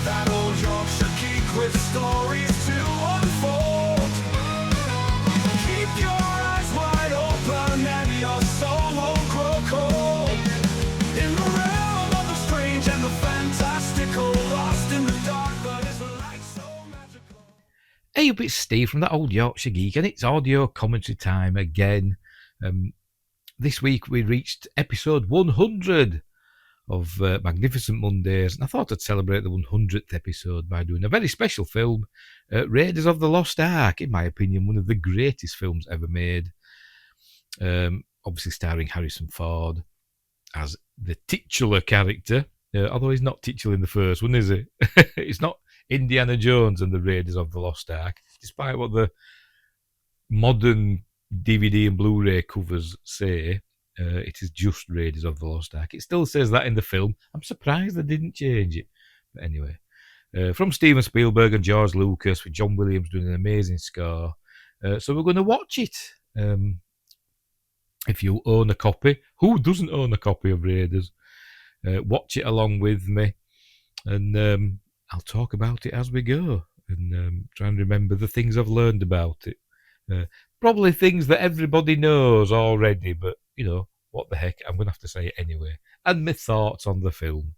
That old Yorkshire geek with stories to unfold. Keep your eyes wide open and your soul won't grow cold. In the realm of the strange and the fantastical, lost in the dark, but it's light so magical. Hey up, it's Steve from That Old Yorkshire Geek, and it's audio commentary time again. This week we reached episode 100 of Magnificent Mondays, and I thought I'd celebrate the 100th episode by doing a very special film, Raiders of the Lost Ark, in my opinion, one of the greatest films ever made. Obviously starring Harrison Ford as the titular character, although he's not titular in the first one, is he? It's not Indiana Jones and the Raiders of the Lost Ark, despite what the modern DVD and Blu-ray covers say. It is just Raiders of the Lost Ark. It still says that in the film. I'm surprised they didn't change it. But anyway, from Steven Spielberg and George Lucas, with John Williams doing an amazing score. So we're going to watch it. If you own a copy, who doesn't own a copy of Raiders? Watch it along with me, and I'll talk about it as we go, and try and remember the things I've learned about it. Probably things that everybody knows already, but, you know, what the heck, I'm going to have to say it anyway. And my thoughts on the film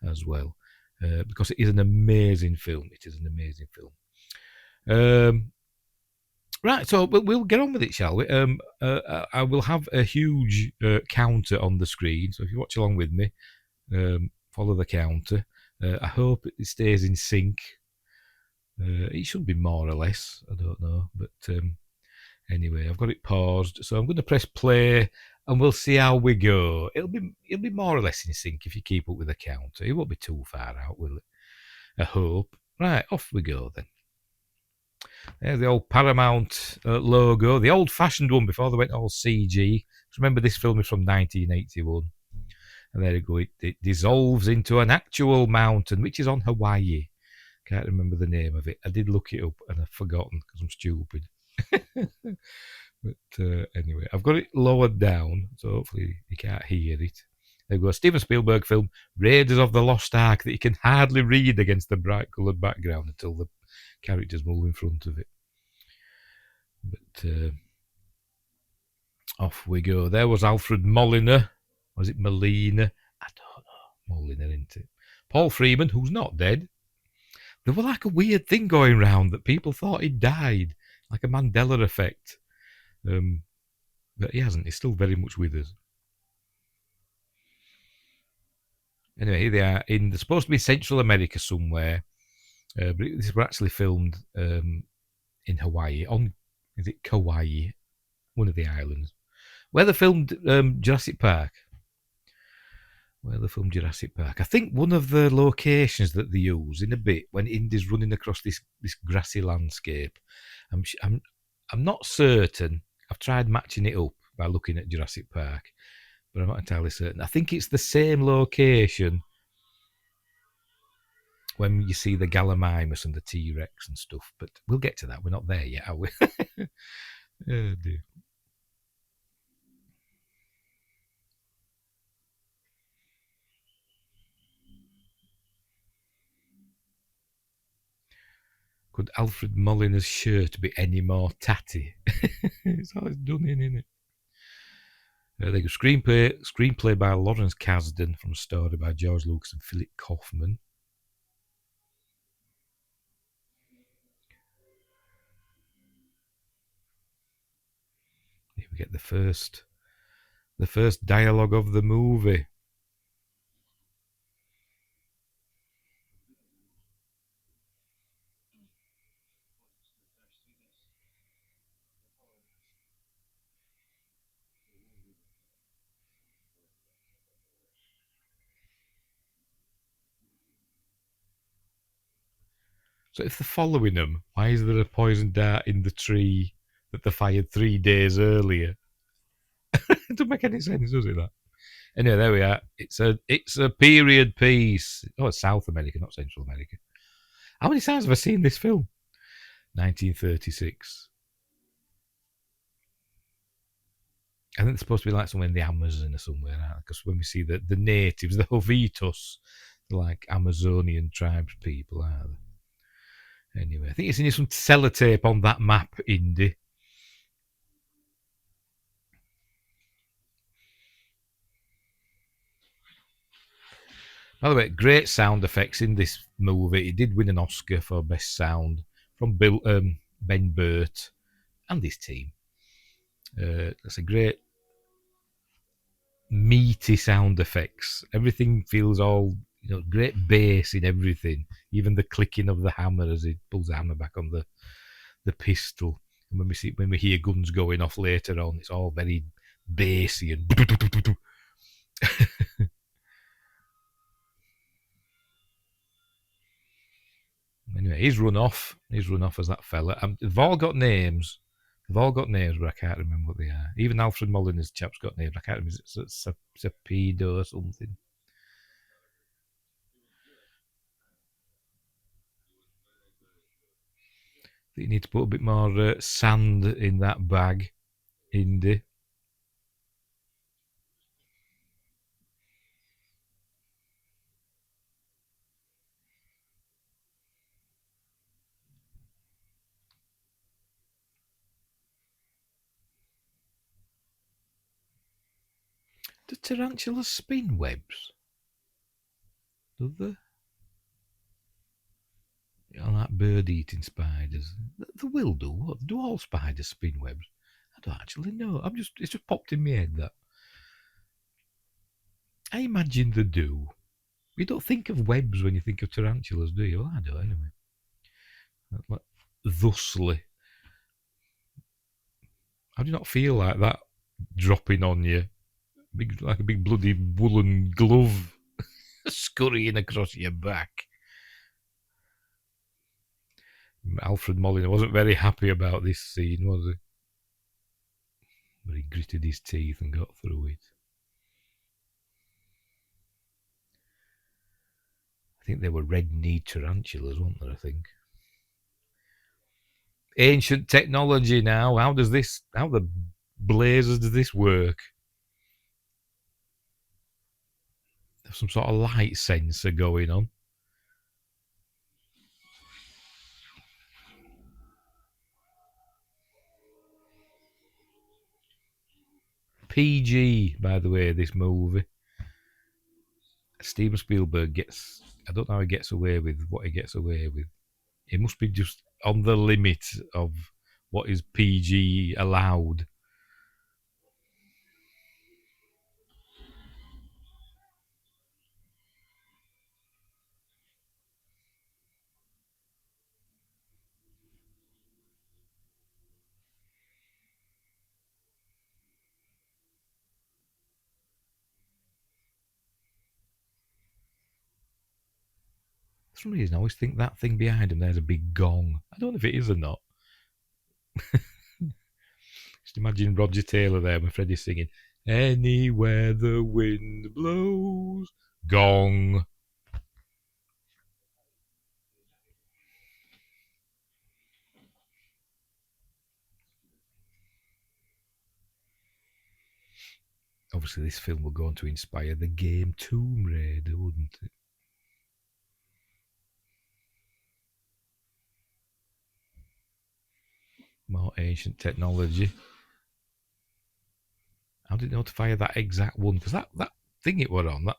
as well, because it is an amazing film. It is an amazing film. Right, so we'll get on with it, shall we? I will have a huge counter on the screen, so if you watch along with me, follow the counter. I hope it stays in sync. It should be more or less, I don't know, but anyway, I've got it paused, so I'm going to press play, and we'll see how we go. It'll be more or less in sync if you keep up with the counter. It won't be too far out, will it? I hope. Right, off we go then. There's the old Paramount logo, the old-fashioned one before they went all CG. Remember, this film is from 1981. And there you go, it dissolves into an actual mountain, which is on Hawaii. Can't remember the name of it. I did look it up, and I've forgotten because I'm stupid. But anyway, I've got it lowered down, so hopefully you can't hear it. There you go, Steven Spielberg film, Raiders of the Lost Ark, that you can hardly read against the bright coloured background until the characters move in front of it. But off we go. There was Alfred Molina. Was it Molina? I don't know. Molina, isn't it? Paul Freeman, who's not dead. There was like a weird thing going round that people thought he'd died, like a Mandela effect. But he hasn't. He's still very much with us. Anyway, here they are. They're supposed to be Central America somewhere. But this was actually filmed in Hawaii. Is it Kauai? One of the islands. Where they filmed Jurassic Park. I think one of the locations that they use in a bit when Indy's running across this grassy landscape. I'm not certain. I've tried matching it up by looking at Jurassic Park, but I'm not entirely certain. I think it's the same location when you see the Gallimimus and the T-Rex and stuff, but we'll get to that. We're not there yet, are we? Oh, dear. Could Alfred Molina's shirt be any more tatty? It's all it's done in, isn't it? They go screenplay by Lawrence Kasdan, from a story by George Lucas and Philip Kaufman. Here we get the first dialogue of the movie. So if they're following them, why is there a poison dart in the tree that they fired 3 days earlier? It doesn't make any sense, does it, that? Anyway, there we are. It's a period piece. Oh, it's South America, not Central America. How many times have I seen this film? 1936. I think it's supposed to be like somewhere in the Amazon or somewhere, because when we see the natives, the Jovitos, like Amazonian tribes people, are they? Anyway, I think it's in some sellotape on that map, Indy. By the way, great sound effects in this movie. It did win an Oscar for best sound from Ben Burt and his team. That's a great meaty sound effects. Everything feels all, great bass in everything. Even the clicking of the hammer as he pulls the hammer back on the pistol. And when we hear guns going off later on, it's all very bassy and. Anyway, he's run off. He's run off as that fella. They've all got names. They've all got names, but I can't remember what they are. Even Alfred Molina's chap's got names. I can't remember. It's Sapido or something. I think you need to put a bit more sand in that bag, Indy. Do tarantulas spin webs? Do they? Like bird-eating spiders. They will do. What? Do all spiders spin webs? I don't actually know. It's just popped in my head that. I imagine they do. You don't think of webs when you think of tarantulas, do you? Well, I do anyway. Like, thusly. How do you not feel like that dropping on you? Like a big bloody woolen glove scurrying across your back. Alfred Molina wasn't very happy about this scene, was he? But he gritted his teeth and got through it. I think they were red-kneed tarantulas, weren't they, I think? Ancient technology now. How the blazes does this work? There's some sort of light sensor going on. PG, by the way, this movie. Steven Spielberg gets. I don't know how he gets away with what he gets away with. He must be just on the limit of what is PG allowed. For some reason, I always think that thing behind him there's a big gong. I don't know if it is or not. Just imagine Roger Taylor there when Freddie's singing, "Anywhere the wind blows." Gong. Obviously, this film will go on to inspire the game Tomb Raider, wouldn't it? More ancient technology. How did it know to fire that exact one? Because that thing it were on, that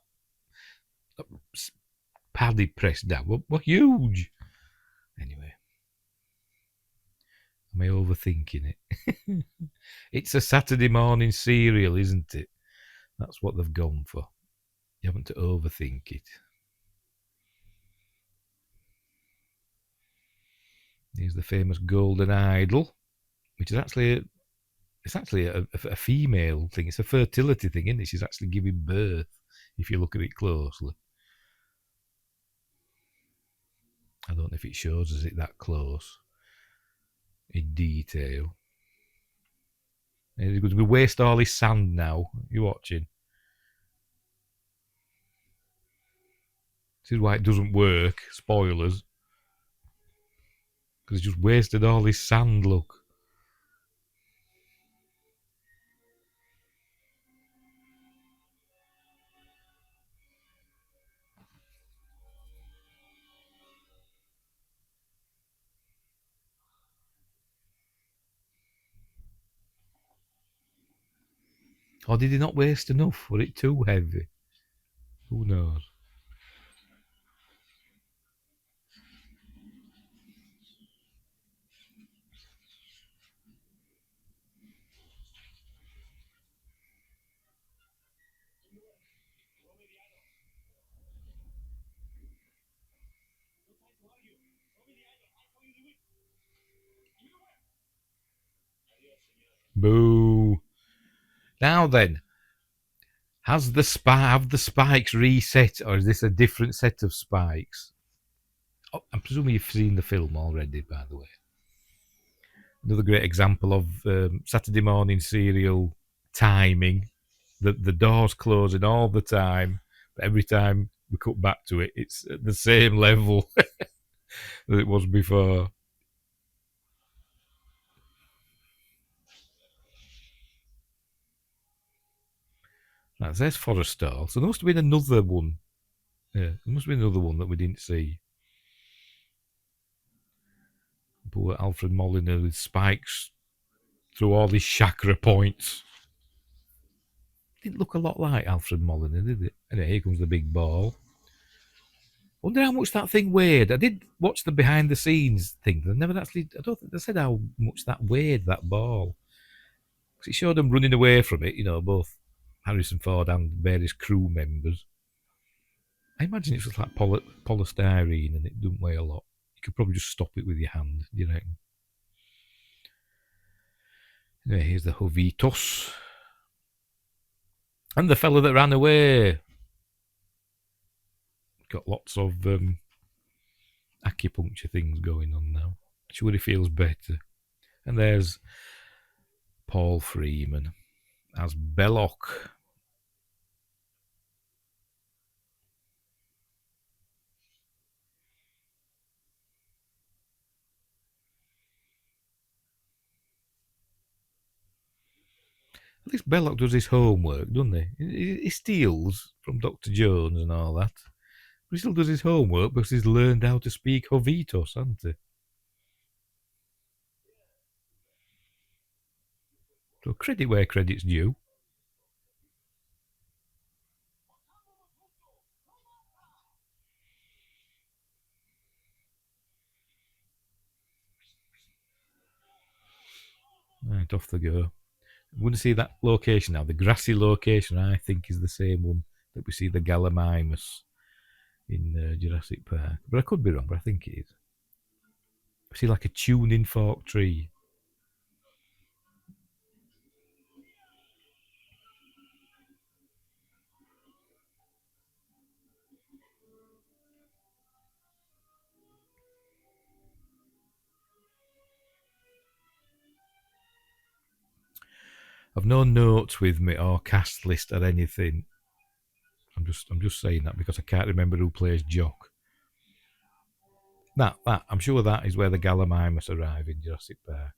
pad he pressed down, were huge. Anyway, am I overthinking it? It's a Saturday morning serial, isn't it? That's what they've gone for. You haven't to overthink it. Here's the famous golden idol, which is actually a female thing. It's a fertility thing, isn't it? She's actually giving birth, if you look at it closely. I don't know if it shows us it that close in detail. And he's going to waste all his sand now. You watching? This is why it doesn't work. Spoilers. Because he's just wasted all his sand, look. Or did he not waste enough? Was it too heavy? Who knows? Boo. Now then, have the spikes reset, or is this a different set of spikes? Oh, I'm presuming you've seen the film already, by the way. Another great example of Saturday morning serial timing. The door's closing all the time, but every time we cut back to it, it's at the same level that it was before. That says Forest Stall, so there must have been another one. Yeah, there must have been another one that we didn't see. Poor Alfred Molyneux with spikes through all his chakra points. Didn't look a lot like Alfred Molyneux, did it? Anyway, here comes the big ball. Wonder how much that thing weighed. I did watch the behind the scenes thing. They never actually. I don't think they said how much that weighed, that ball. Because it showed them running away from it. You know, both Harrison Ford and various crew members. I imagine it's just like polystyrene and it doesn't weigh a lot. You could probably just stop it with your hand. Do you reckon? Anyway, here's the Jovitos. And the fella that ran away. Got lots of acupuncture things going on now. Sure, he feels better. And there's Paul Freeman as Belloc. At least Belloc does his homework, doesn't he? He steals from Dr. Jones and all that. But he still does his homework because he's learned how to speak Jovitos, hasn't he? So credit where credit's due. Right, off they go. I'm going to see that location now. The grassy location, I think, is the same one that we see the Gallimimus in Jurassic Park. But I could be wrong, but I think it is. I see like a tuning fork tree. I've no notes with me or cast list or anything. I'm just saying that because I can't remember who plays Jock. That I'm sure that is where the Gallimimus arrive in Jurassic Park.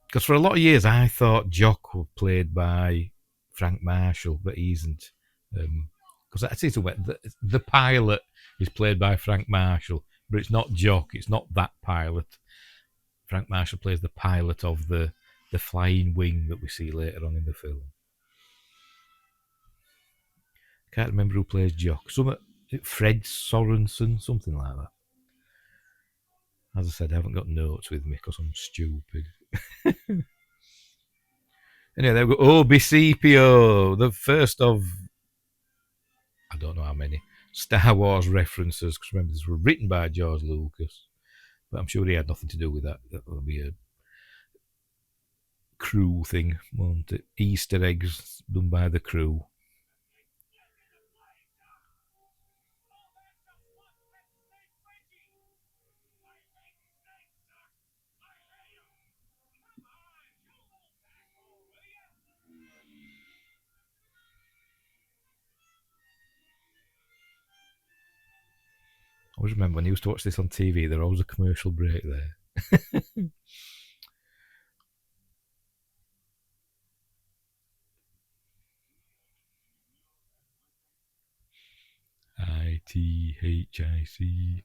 Because for a lot of years I thought Jock was played by Frank Marshall, but he isn't. Because I see somewhere the pilot is played by Frank Marshall, but it's not Jock. It's not that pilot. Frank Marshall plays the pilot of the flying wing that we see later on in the film. Can't remember who plays Jock. Fred Sorensen, something like that. As I said, I haven't got notes with me because I'm stupid. Anyway, there we go. OBCPO, the first of I don't know how many Star Wars references. Because remember, these were written by George Lucas, but I'm sure he had nothing to do with that. That'll be a crew thing, won't it? Easter eggs done by the crew. I always remember when I used to watch this on TV, there was always a commercial break there. ITHIC.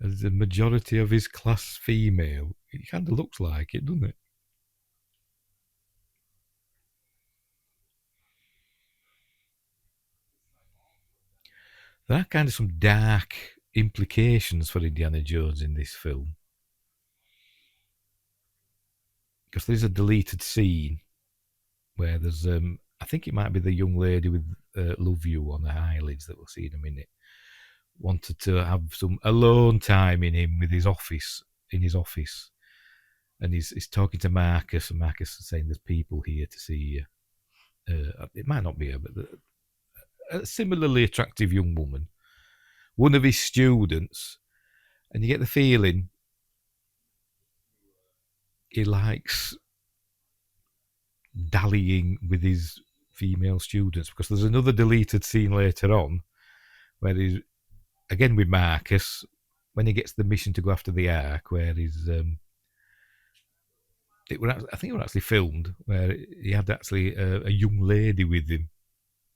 as the majority of his class female. It kind of looks like it, doesn't it? There are kind of some dark implications for Indiana Jones in this film. Because there's a deleted scene where there's, I think it might be the young lady with Love You on her eyelids that we'll see in a minute, wanted to have some alone time in his office, and he's talking to Marcus, and Marcus is saying there's people here to see you. It might not be her, but a similarly attractive young woman, one of his students, and you get the feeling he likes dallying with his female students, because there's another deleted scene later on where he's again with Marcus when he gets the mission to go after the Ark, where he's I think it was actually filmed where he had actually a young lady with him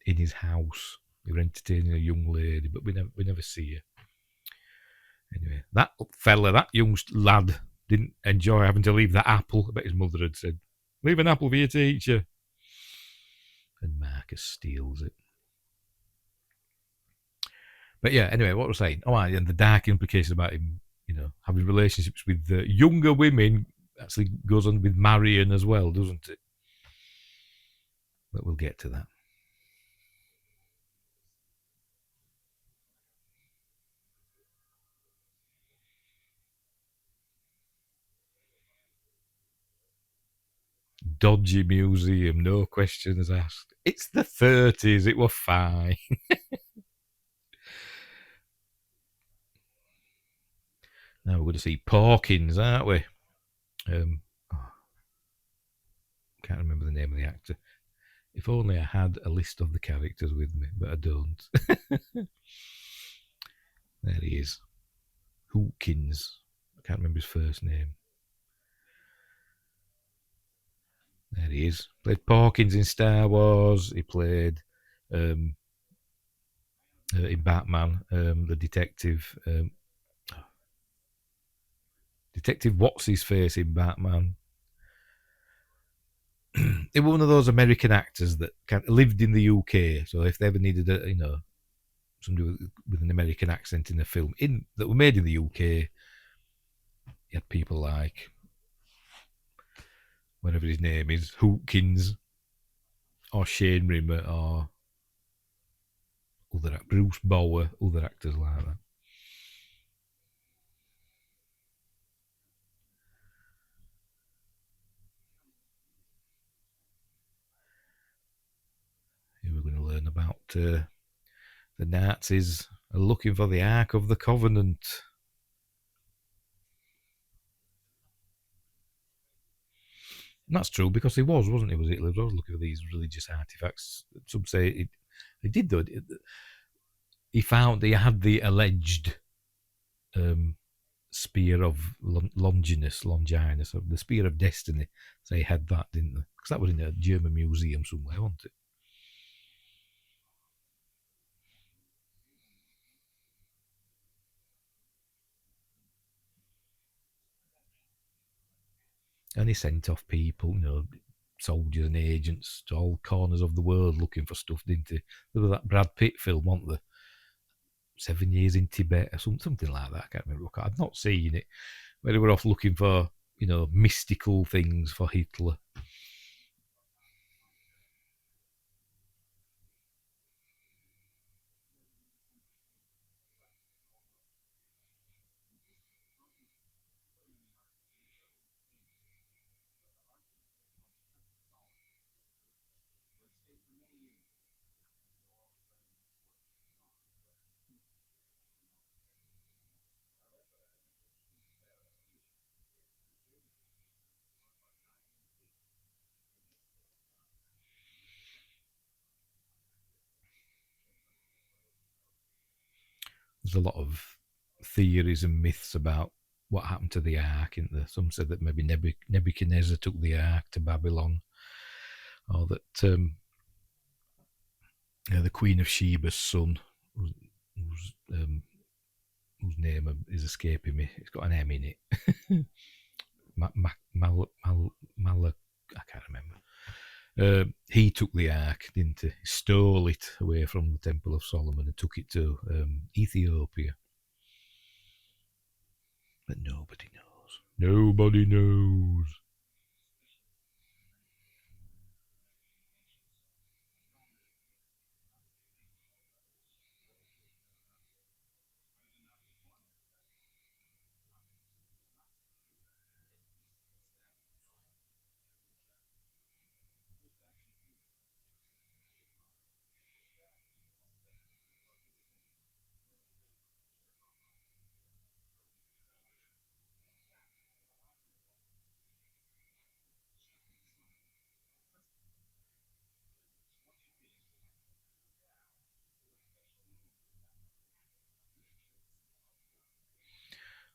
in his house. They were entertaining a young lady, but we never see her. Anyway, that fella, that young lad, didn't enjoy having to leave that apple. I bet his mother had said, "Leave an apple for your teacher." And Marcus steals it. But yeah, anyway, what was I saying? Oh, and the dark implications about him, having relationships with younger women actually goes on with Marion as well, doesn't it? But we'll get to that. Dodgy museum, no questions asked. It's the 30s, it was fine. Now we're going to see Porkins, aren't we? Can't remember the name of the actor. If only I had a list of the characters with me, but I don't. There he is. Hawkins. I can't remember his first name. There he is. Played Porkins in Star Wars. He played in Batman, the detective. Detective What's His Face in Batman. It was one of those American actors that lived in the UK. So if they ever needed somebody with an American accent in a film that were made in the UK, you had people like whatever his name is, Hawkins, or Shane Rimmer, or Bruce Bower, other actors like that. Here we're going to learn about the Nazis are looking for the Ark of the Covenant. And that's true, because he wasn't he? Hitler was looking for these religious artifacts. Some say he did, though. He found he had the alleged spear of Longinus, or the spear of destiny. So he had that, didn't they? Because that was in a German museum somewhere, wasn't it? And he sent off people, soldiers and agents to all corners of the world looking for stuff, didn't he? There was that Brad Pitt film, wasn't there? 7 Years in Tibet or something like that. I can't remember. I've not seen it. Where they were off looking for, mystical things for Hitler. There's a lot of theories and myths about what happened to the Ark. Some said that maybe Nebuchadnezzar took the Ark to Babylon, or that the Queen of Sheba's son whose name is escaping me. It's got an M in it. I can't remember. He took the ark, didn't he? Stole it away from the Temple of Solomon and took it to Ethiopia. But nobody knows. Nobody knows.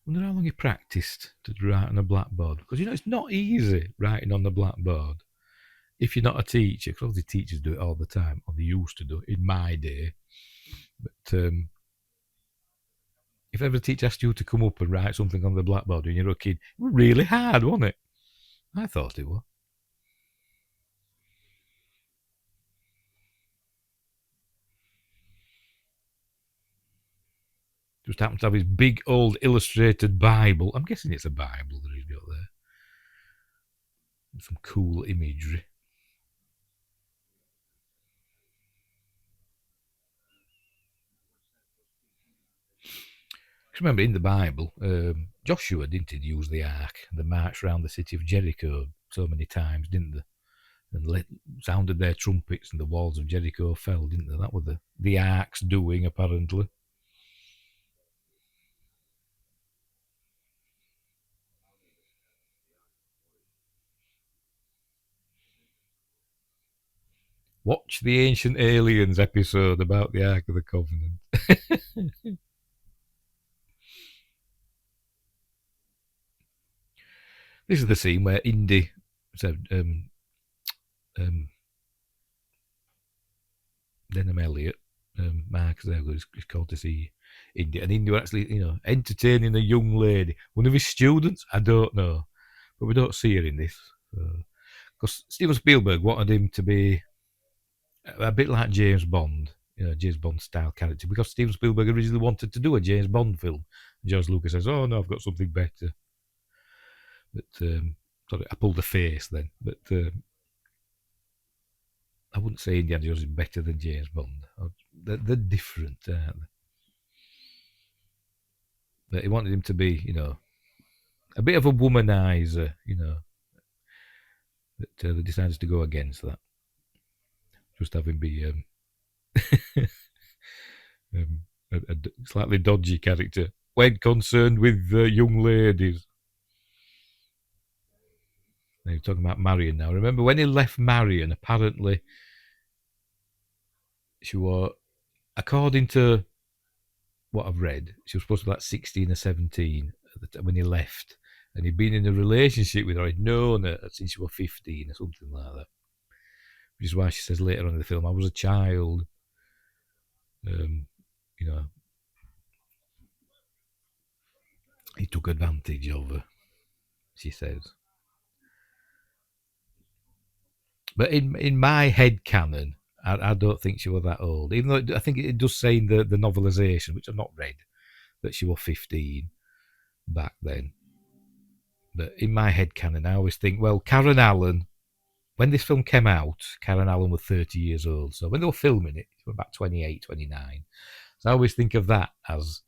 I wonder how long he practiced to write on a blackboard. Because, it's not easy writing on the blackboard if you're not a teacher. Because obviously teachers do it all the time, or they used to do it in my day. But if ever a teacher asked you to come up and write something on the blackboard when you're a kid, it was really hard, wasn't it? I thought it was. Just happened to have his big old illustrated Bible. I'm guessing it's a Bible that he's got there. Some cool imagery. Remember, in the Bible, Joshua didn't use the ark. They marched around the city of Jericho so many times, didn't they? And sounded their trumpets, and the walls of Jericho fell, didn't they? That was the ark's doing, apparently. Watch the Ancient Aliens episode about the Ark of the Covenant. This is the scene where Indy said, Denham Elliott, Mark Zegler is called to see Indy, and Indy actually, entertaining a young lady. One of his students, I don't know, but we don't see her in this. Because Steven Spielberg wanted him to be a bit like James Bond, James Bond style character, because Steven Spielberg originally wanted to do a James Bond film. George Lucas says, "Oh no, I've got something better." But sorry, I pulled a face then. But I wouldn't say Indiana Jones is better than James Bond. They're different, aren't they? But he wanted him to be, a bit of a womanizer, But they decided to go against that. Just have him be a slightly dodgy character when concerned with young ladies. Now you're talking about Marion now. Remember when he left Marion, apparently she was, according to what I've read, she was supposed to be like 16 or 17 when he left. And he'd been in a relationship with her. He'd known her since she was 15 or something like that. Which is why she says later on in the film, I was a child. He took advantage of her, she says. But in my head canon, I don't think she was that old. Even though I think it does say in the novelisation, which I've not read, that she was 15 back then. But in my head canon, I always think, well, Karen Allen, when this film came out, Karen Allen was 30 years old. So when they were filming it, she was about 28, 29. So I always think of that as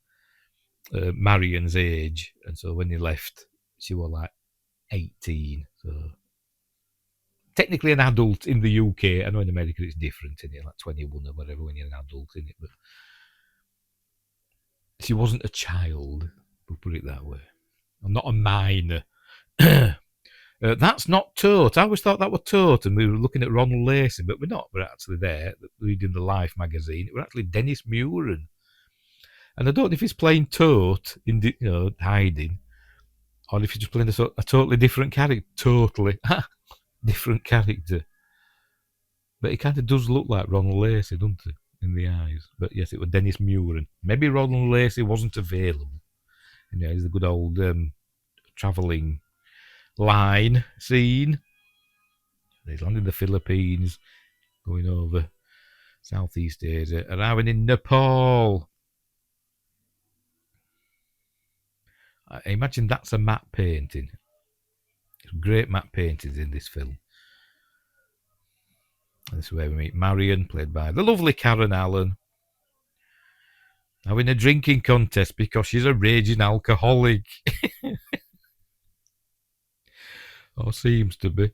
Marion's age. And so when he left, she was like 18. So technically an adult in the UK. I know in America it's different, isn't it? Like 21 or whatever when you're an adult, in it. But she wasn't a child, we'll put it that way. I'm not a minor. That's not Tote. I always thought that was Tote, and we were looking at Ronald Lacey, but we're not. We're actually there reading the Life magazine. We're actually Dennis Muren, and I don't know if he's playing Tote in hiding, or if he's just playing a totally different character. Totally different character, but he kind of does look like Ronald Lacey, doesn't he? in the eyes. But yes, it was Dennis Muren. Maybe Ronald Lacey wasn't available. And yeah, he's the good old travelling line scene. He's landing in the Philippines, going over Southeast Asia, arriving in Nepal. I imagine that's a matte painting. Great matte paintings in this film. And this is where we meet Marion, played by the lovely Karen Allen, now in a drinking contest because she's a raging alcoholic. Or seems to be.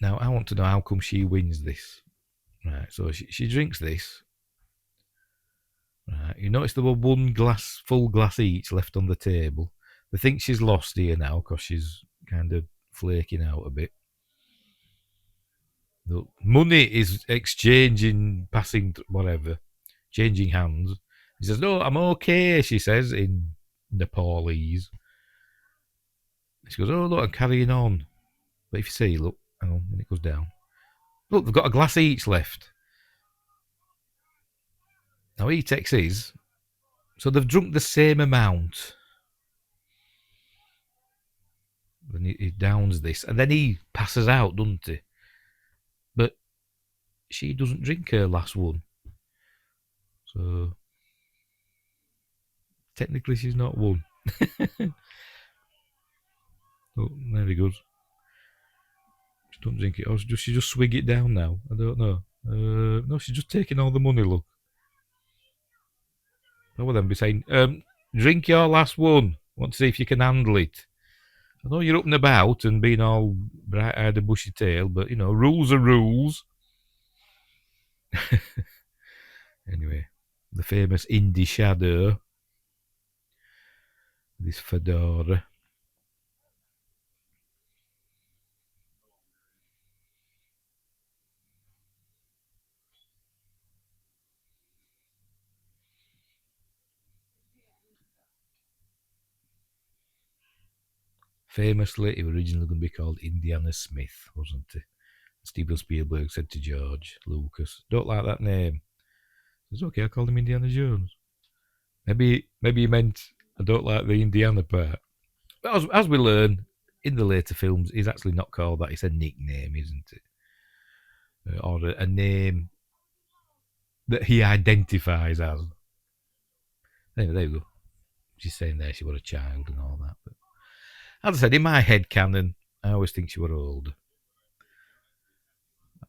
Now, I want to know how come she wins this. Right, so she drinks this. Right, you notice there were one glass, full glass each left on the table. They think she's lost here now because she's kind of flaking out a bit. The money is exchanging, passing, whatever, changing hands. He says, "No, I'm okay," she says in Nepalese. She goes, "Oh, look, I'm carrying on." But if you see, look, hang on, when it goes down. Look, they've got a glass each left. Now he takes his. So they've drunk the same amount. Then he downs this. And then he passes out, doesn't he? But she doesn't drink her last one. So technically she's not won. Oh, there he goes. She don't drink it. Or does she just swig it down now? I don't know. No, she's just taking all the money, look. I would then be saying, drink your last one. Want to see if you can handle it. I know you're up and about and being all bright-eyed and bushy-tailed, but, you know, rules are rules. Anyway, the famous indie shadow. This fedora. Famously, it was originally going to be called Indiana Smith, wasn't it? Steven Spielberg said to George Lucas, "Don't like that name." He says, "Okay, I called him Indiana Jones." Maybe he meant I don't like the Indiana part. But as we learn in the later films, he's actually not called that. It's a nickname, isn't it? Or a name that he identifies as. Anyway, there you go. She's saying there she was a child and all that. But as I said, in my head canon, I always think she was old.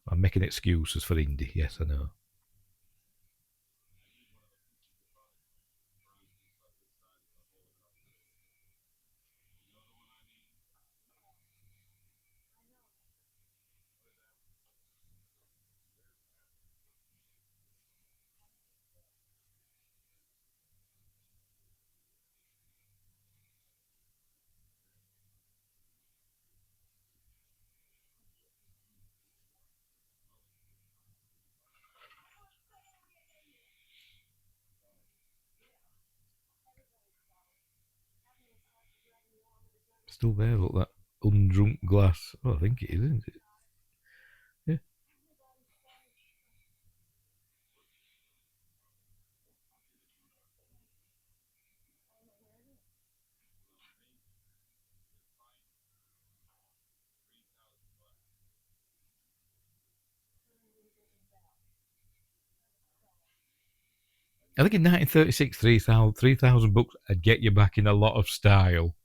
I'm making excuses for Indy. Yes, I know. Still there, look, that undrunk glass. Oh, I think it is, isn't it? Yeah. I think in 1936, 3,000 books would get you back in a lot of style.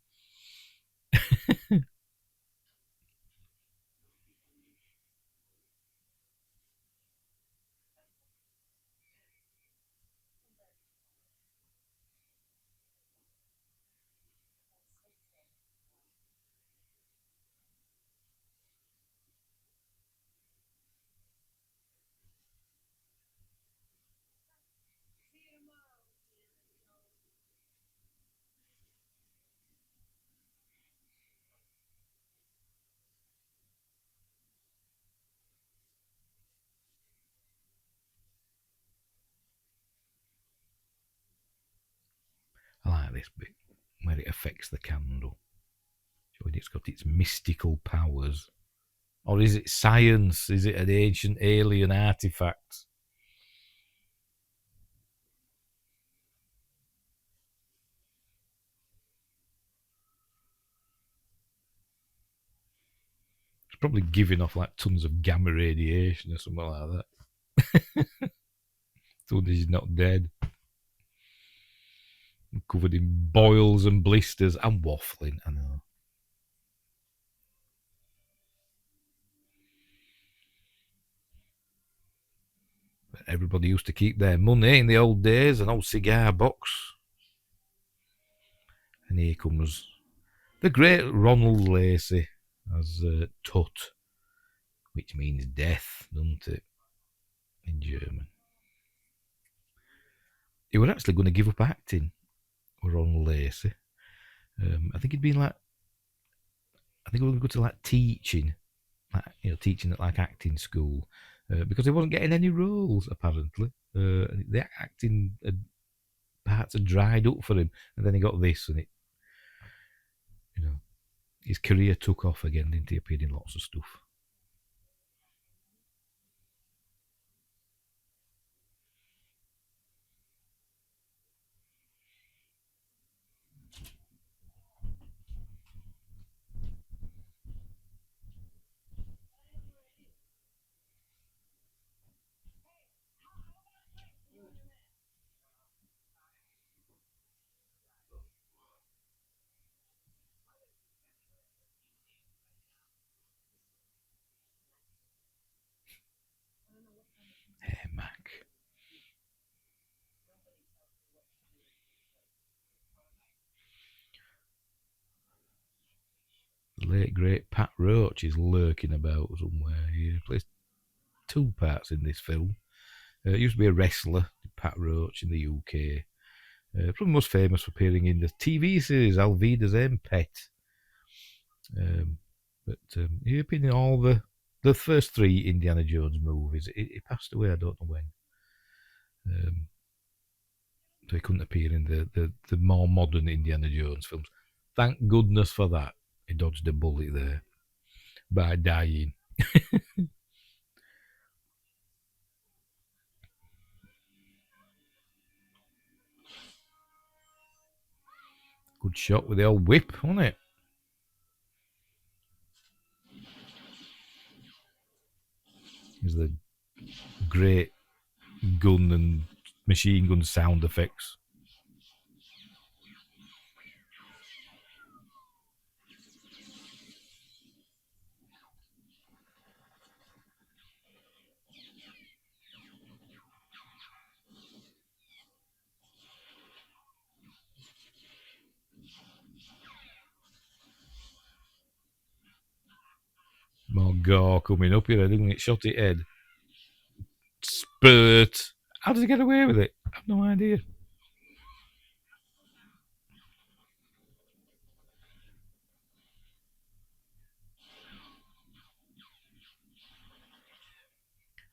I like this bit where it affects the candle. when it's got its mystical powers? Or is it science? Is it an ancient alien artifact? It's probably giving off like tons of gamma radiation or something like that. So he's not dead. I'm covered in boils and blisters. I'm waffling, I know. But everybody used to keep their money in the old days, an old cigar box. And here comes the great Ronald Lacey as Tut, which means death, doesn't it, in German? He was actually going to give up acting, Ronald Lacey. I think he'd been like, I think he was going to go to like teaching, teaching at like acting school, because he wasn't getting any roles apparently. The acting parts had dried up for him, and then he got this, and it, his career took off again, didn't he? Appeared in lots of stuff. Hey, Mac. The late great Pat Roach is lurking about somewhere. He plays two parts in this film. He used to be a wrestler, Pat Roach, in the UK. Probably most famous for appearing in the TV series Alvida's Aim Pet. But he appeared in all the first three Indiana Jones movies. He passed away, I don't know when. So he couldn't appear in the more modern Indiana Jones films. Thank goodness for that. He dodged a bullet there by dying. Good shot with the old whip, wasn't it? There's the great gun and machine gun sound effects. More gore coming up here, didn't it? Shot it head. Spurt. How does he get away with it? I have no idea.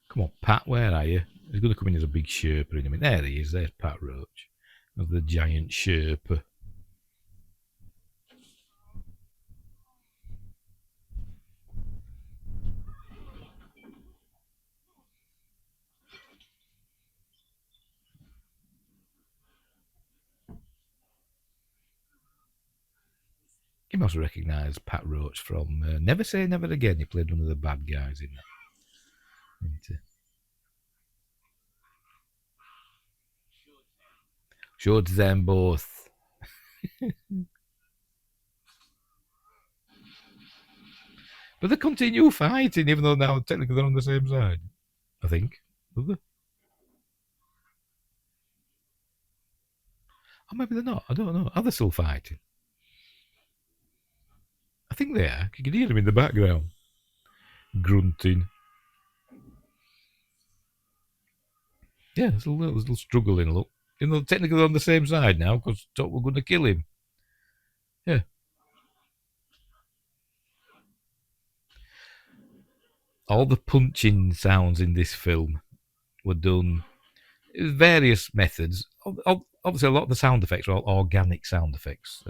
Come on, Pat, where are you? He's going to come in as a big Sherpa in a minute. There he is. There's Pat Roach. Of the giant Sherpa. He must recognise Pat Roach from Never Say Never Again. He played one of the bad guys in that. Showed them both. But they continue fighting, even though now technically they're on the same side. I think. Are they? Or maybe they're not. I don't know. Are they still fighting? I think they are. You can hear them in the background. Grunting. Yeah, there's a little struggling look. You know, technically they're on the same side now because we're going to kill him. Yeah. All the punching sounds in this film were done with various methods. Obviously, a lot of the sound effects are all organic sound effects.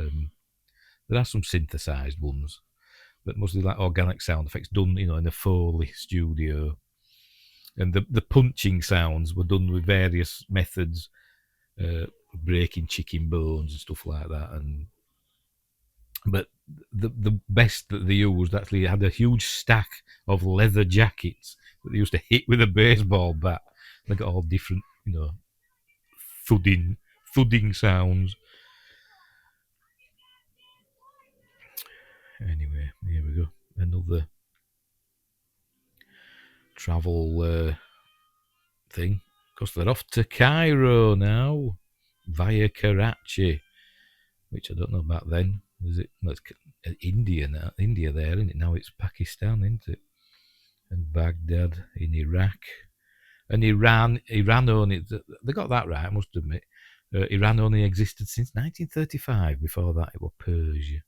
There are some synthesized ones, but mostly like organic sound effects done, in a Foley studio. And the punching sounds were done with various methods, breaking chicken bones and stuff like that. But the best that they used actually had a huge stack of leather jackets that they used to hit with a baseball bat. They got all different, thudding sounds. Anyway, here we go. Another travel thing. Because they're off to Cairo now, via Karachi, which I don't know about then. Is it? That's India now. India there, isn't it? Now it's Pakistan, isn't it? And Baghdad in Iraq. And Iran only, they got that right, I must admit. Iran only existed since 1935. Before that, it was Persia.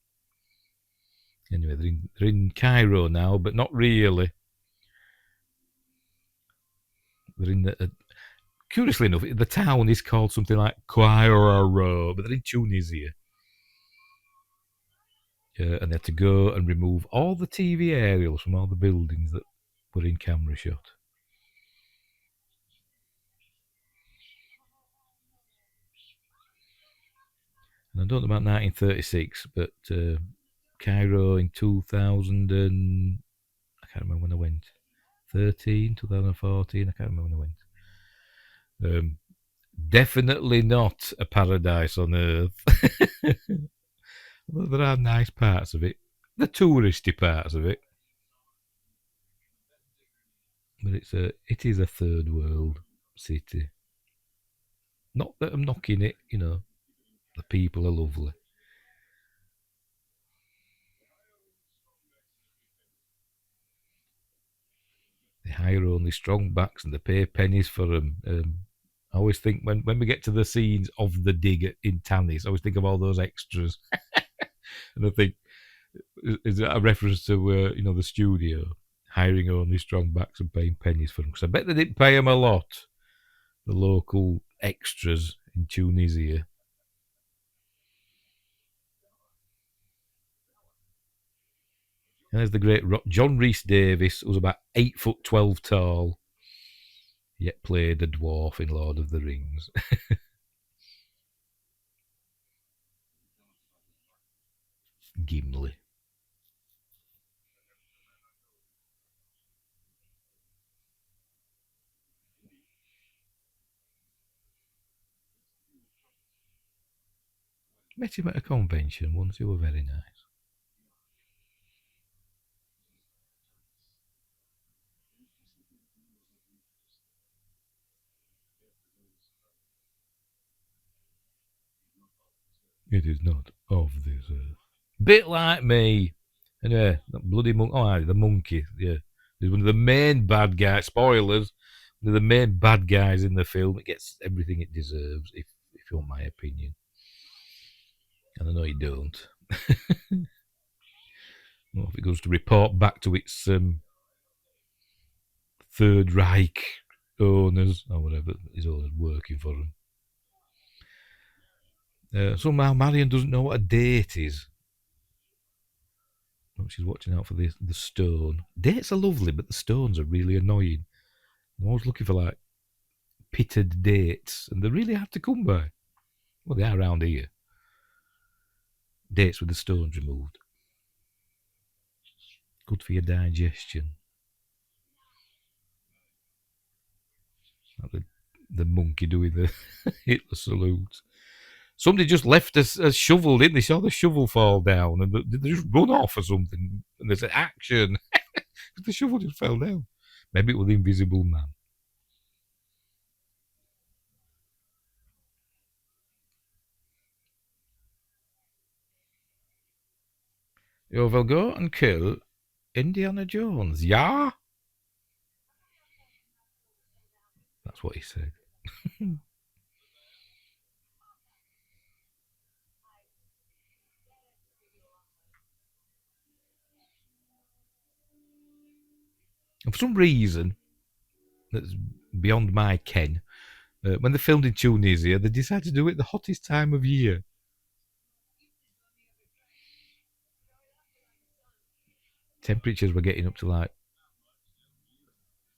Anyway, they're in Cairo now, but not really. They're in curiously enough, the town is called something like Cairo, but they're in Tunisia. And they had to go and remove all the TV aerials from all the buildings that were in camera shot. And I don't know about 1936, but Cairo in 2000 and I can't remember when I went. 2014, I can't remember when I went. Definitely not a paradise on earth. Well, there are nice parts of it, the touristy parts of it, but it is a third world city. Not that I'm knocking it, the people are lovely. They hire only strong backs and they pay pennies for them. I always think when we get to the scenes of the dig in Tanis, I always think of all those extras, and I think, is that a reference to the studio hiring only strong backs and paying pennies for them? Because I bet they didn't pay them a lot. The local extras in Tunisia. And there's the great John Rhys Davis, who was about 8'12" tall, yet played a dwarf in Lord of the Rings. Gimli. Met him at a convention once. He was very nice. It is not of this earth. Bit like me. Anyway, that bloody monkey. Oh, the monkey. Yeah. He's one of the main bad guys. Spoilers. One of the main bad guys in the film. It gets everything it deserves, if you want my opinion. And I know you don't. Well, if it goes to report back to its Third Reich owners, or whatever, his owners working for him. Somehow Marion doesn't know what a date is. She's watching out for the stone. Dates are lovely, but the stones are really annoying. I'm always looking for like pitted dates, and they're really hard to come by. Well, they are around here. Dates with the stones removed. Good for your digestion. Like the monkey doing the Hitler salute. Somebody just left a shovel, didn't they? Saw the shovel fall down, and they just run off or something. And they said, action. The shovel just fell down. Maybe it was the Invisible Man. You will go and kill Indiana Jones, yeah? That's what he said. And for some reason that's beyond my ken, when they filmed in Tunisia, they decided to do it the hottest time of year. temperatures were getting up to like,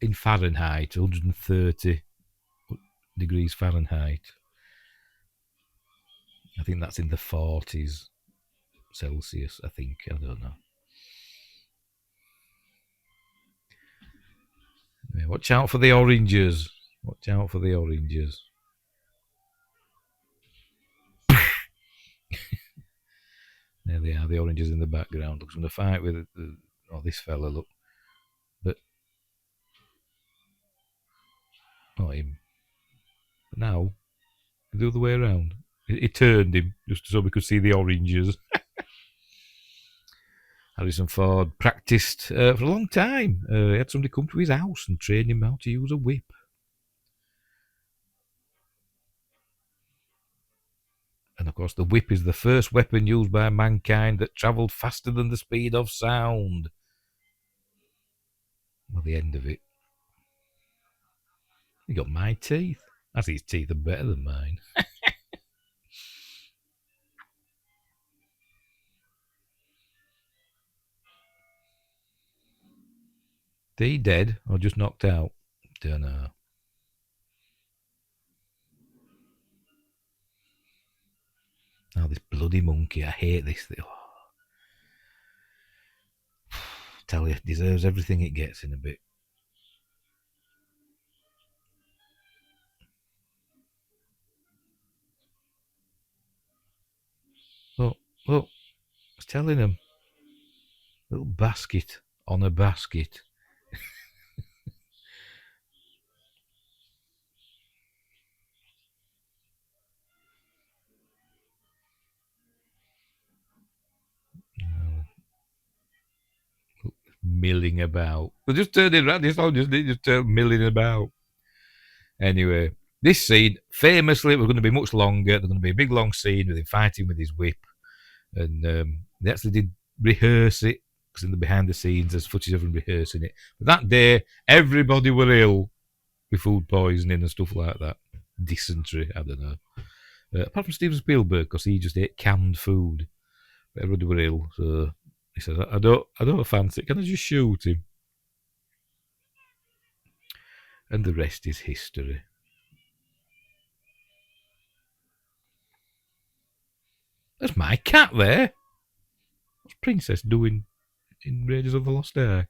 in Fahrenheit, 130 degrees Fahrenheit. I think that's in the 40s Celsius, I think. I don't know. Yeah, watch out for the oranges. Watch out for the oranges. There they are, the oranges in the background. Looks from the fight with this fella, look. But, not him. But now, the other way around. He turned him just so we could see the oranges. Harrison Ford practiced for a long time. He had somebody come to his house and train him how to use a whip. And of course, the whip is the first weapon used by mankind that travelled faster than the speed of sound. Well, the end of it. He got my teeth. I think his teeth are better than mine. Is he dead or just knocked out? Don't know. Now this bloody monkey, I hate this thing. Oh. Tell you, it deserves everything it gets in a bit. Look, look, I was telling him. Little basket on a basket. Milling about. They're just turning around. This all just milling about. Anyway, this scene, famously, was going to be much longer. There's going to be a big long scene with him fighting with his whip. And they actually did rehearse it, because in the behind the scenes there's footage of them rehearsing it. But that day, everybody were ill with food poisoning and stuff like that. Dysentery, I don't know. Apart from Steven Spielberg, because he just ate canned food. But everybody were ill, so he said, I don't fancy it. Can I just shoot him? And the rest is history. There's my cat there. What's Princess doing in Raiders of the Lost Ark?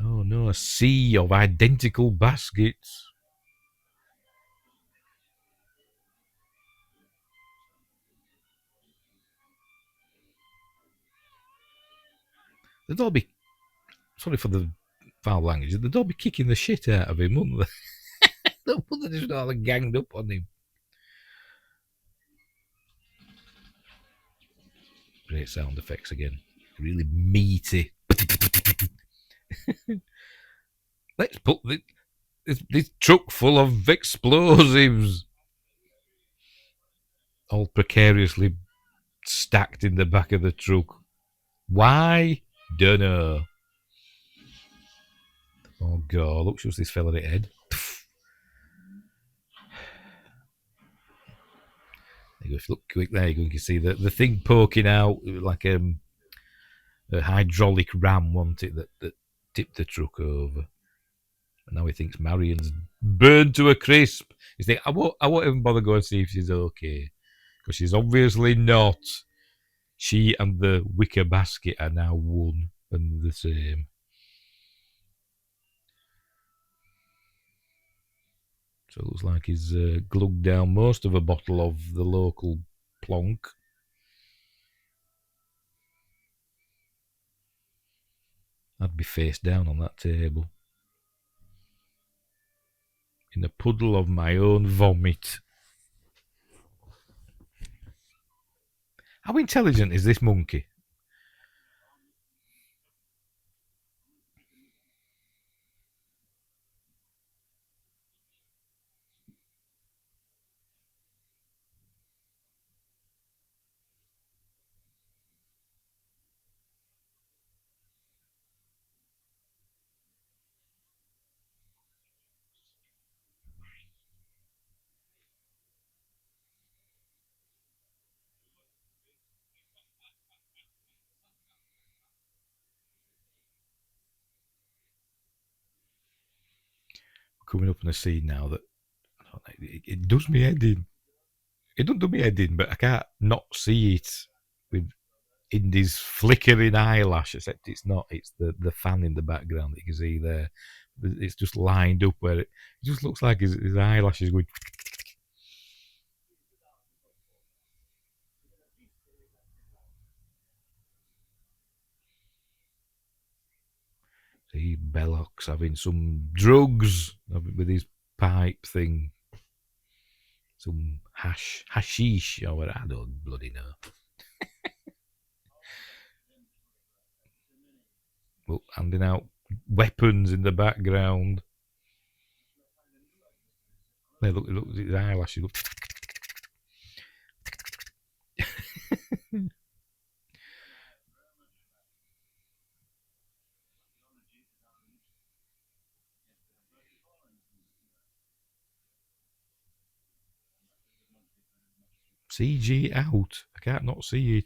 Oh no, a sea of identical baskets. They'd all be, sorry for the foul language, they'd all be kicking the shit out of him, wouldn't they? They'd just all ganged up on him. Great sound effects again. Really meaty. Let's put this truck full of explosives. All precariously stacked in the back of the truck. Why? Dunno. Oh god, look, shows this fella at head. There you go, if you look quick, there you go, you can see the thing poking out like a hydraulic ram, wasn't it, that tipped the truck over. And now he thinks Marion's burned to a crisp. He's thinking, I won't even bother going to see if she's okay. Because she's obviously not. She and the wicker basket are now one and the same. So it looks like he's glugged down most of a bottle of the local plonk. I'd be face down on that table. In a puddle of my own vomit. How intelligent is this monkey? coming up on a scene now that it does me head in. It doesn't do me head in, but I can't not see it with Indy's flickering eyelash. Except it's not. It's the fan in the background that you can see there. It's just lined up where it just looks like his eyelash is going. See, Belloc's having some drugs with his pipe thing. Some hashish or what, I don't bloody know. But handing out weapons in the background. Hey, look, his eyelashes. Look. CG out. I can't not see it.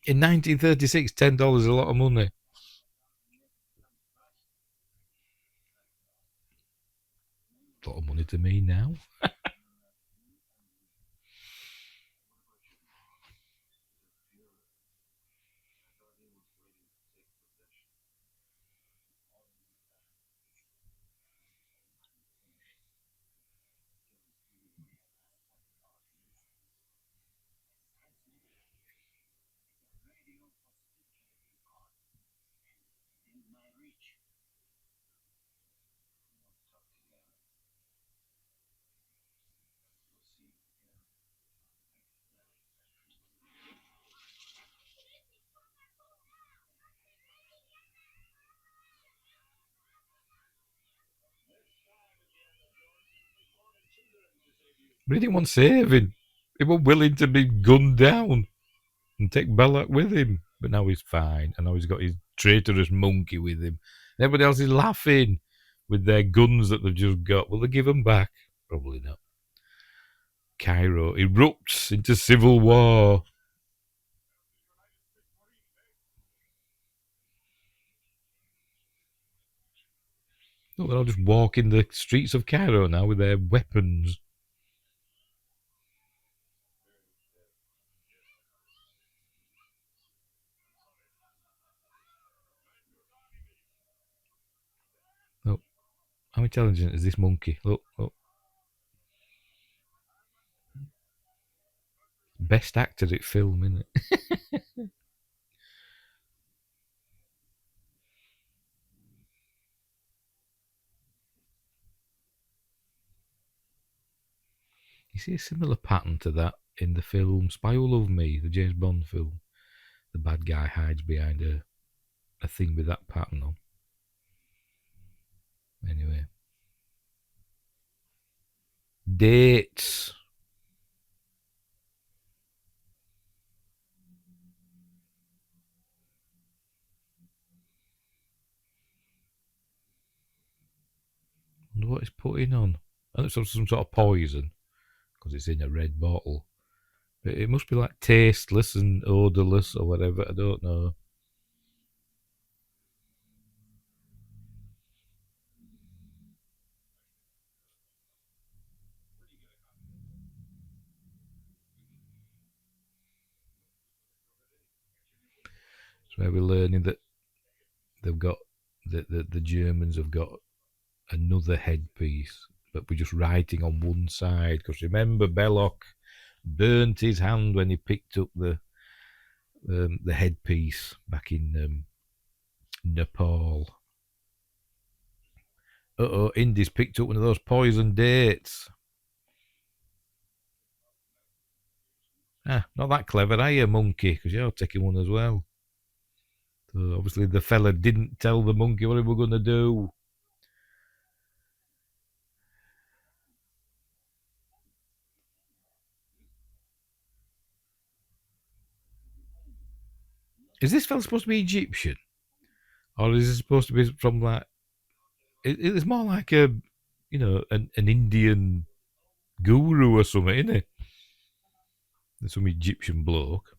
In 1936, $10 is a lot of money. A lot of money to me now. But he didn't want saving. He was willing to be gunned down and take Belloc with him. But now he's fine. And now he's got his traitorous monkey with him. And everybody else is laughing with their guns that they've just got. Will they give them back? Probably not. Cairo erupts into civil war. Look, they're all just walking the streets of Cairo now with their weapons. Look, how intelligent is this monkey? Look, look. Best actor at film, isn't it? You see a similar pattern to that in the film Spy Who Loved Me, the James Bond film. The bad guy hides behind a thing with that pattern on. Anyway. Dates. I wonder what he's putting on. And it's some sort of poison because it's in a red bottle. But it must be like tasteless and odourless or whatever. I don't know. So where we're learning that they've got the Germans have got another headpiece, but we're just writing on one side. Because remember, Belloc burnt his hand when he picked up the headpiece back in Nepal. Indy's picked up one of those poison dates. Not that clever, are you, monkey? Because you're taking one as well. So obviously the fella didn't tell the monkey what he was going to do. Is this fella supposed to be Egyptian? Or is it supposed to be from like. It's more like a. An Indian guru or something, isn't it? There's some Egyptian bloke.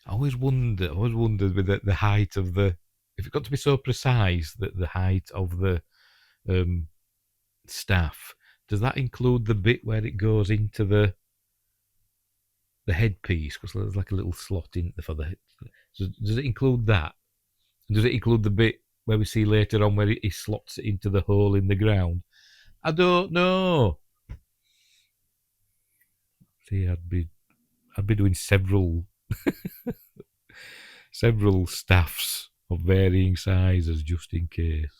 I always wondered with the height of the. If it got to be so precise that the height of the um, staff, does that include the bit where it goes into the headpiece? Because there's like a little slot in for the head. So does it include that? Does it include the bit where we see later on where he slots it into the hole in the ground? I don't know. See, I'd be doing several staffs of varying sizes just in case.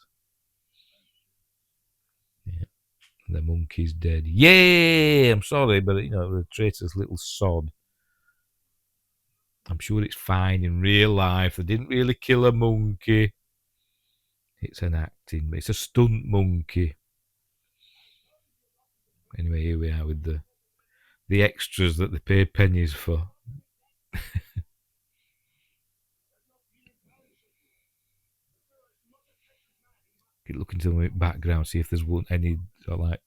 Yeah. The monkey's dead. Yay! I'm sorry, but it was a traitorous little sod. I'm sure it's fine in real life. They didn't really kill a monkey. It's an acting. It's a stunt monkey. Anyway, here we are with the extras that they pay pennies for. Look into the background, see if there's any sort of like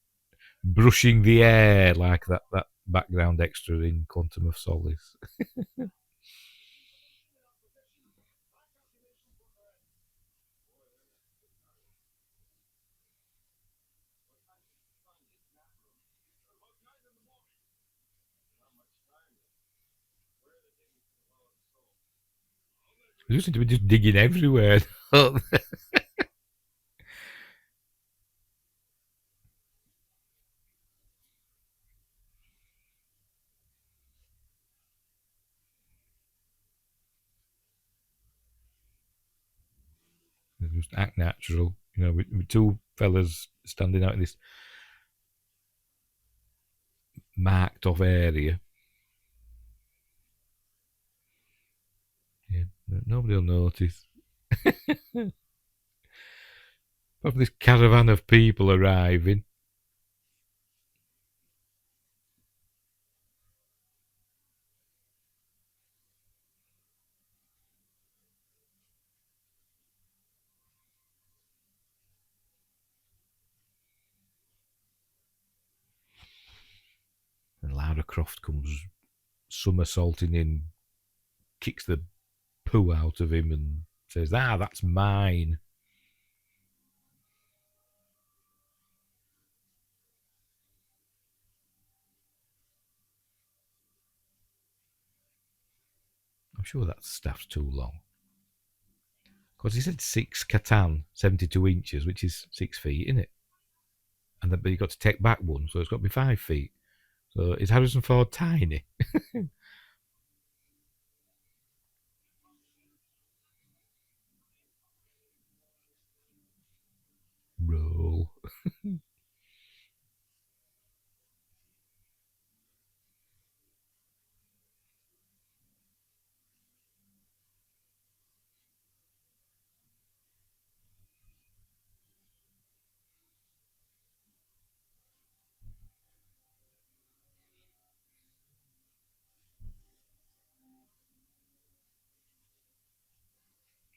brushing the air like that background extra in Quantum of Solace. They just seem to be just digging everywhere. They just act natural, with two fellas standing out in this marked off area. Yeah, nobody will notice. Of this caravan of people arriving. And Lara Croft comes somersaulting in, kicks the poo out of him, and says, that's mine. I'm sure that staff's too long. Because he said 6 Catan, 72 inches, which is 6 feet, isn't it? And but you've got to take back one, so it's got to be 5 feet. So is Harrison Ford tiny? Roll.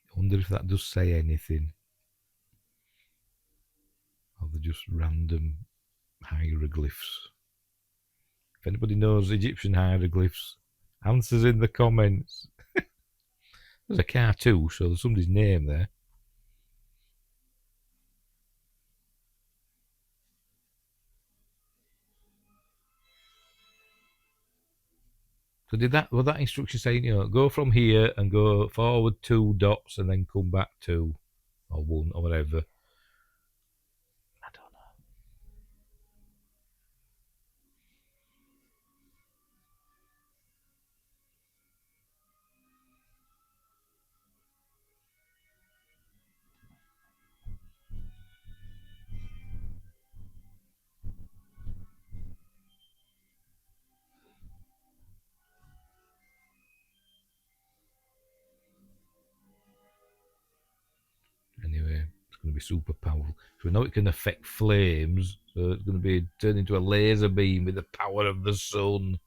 I wonder if that does say anything. Or they're just random hieroglyphs. If anybody knows Egyptian hieroglyphs, answers in the comments. There's a car too, so there's somebody's name there. So was that instruction saying, go from here and go forward 2 dots and then come back 2 or 1 or whatever? I don't know. going to be super powerful. So we know it can affect flames, so it's going to be turned into a laser beam with the power of the sun.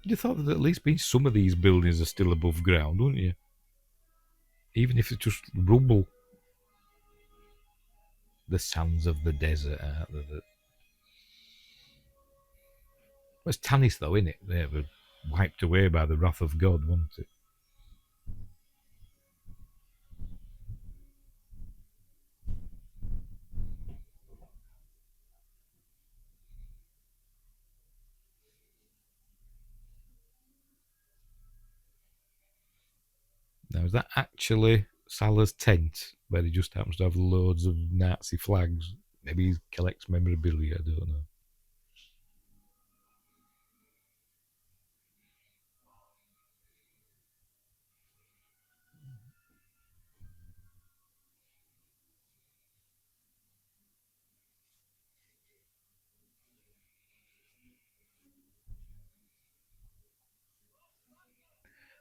You thought that at least some of these buildings are still above ground, wouldn't you? Even if it's just rubble. The sands of the desert out there. Well, it's Tanis, though, isn't it? They were wiped away by the wrath of God, wasn't it? Now, is that actually Salah's tent, where he just happens to have loads of Nazi flags? Maybe he collects memorabilia, I don't know.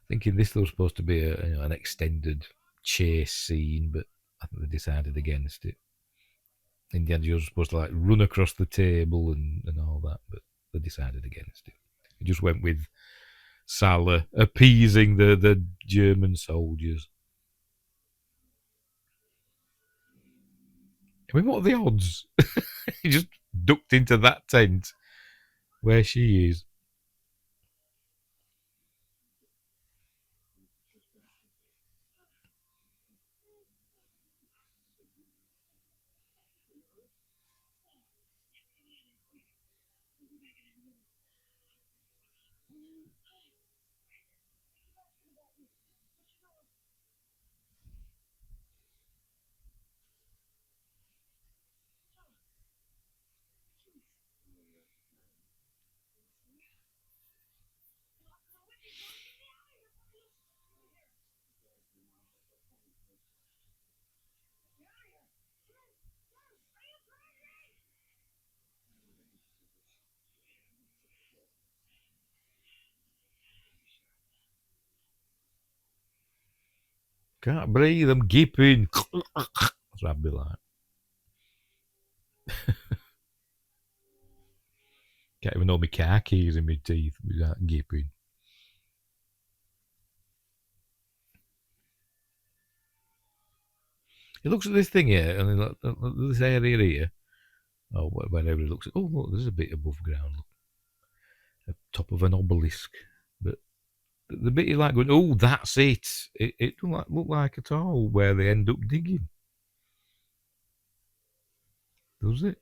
Thinking this was supposed to be an extended chase scene, but I think they decided against it. Indiana Jones was supposed to like run across the table and all that, but they decided against it. It just went with Salah appeasing the German soldiers. I mean, what are the odds? He just ducked into that tent where she is. Can't breathe, I'm gaping. That's what I'd be like. Can't even know my car keys in my teeth without gaping. He looks at this thing here, and then this area here, or wherever he looks at. Oh, look, there's a bit above ground. Look, at the top of an obelisk. But the bit you like going, oh, that's it. It doesn't look like at all where they end up digging. Does it?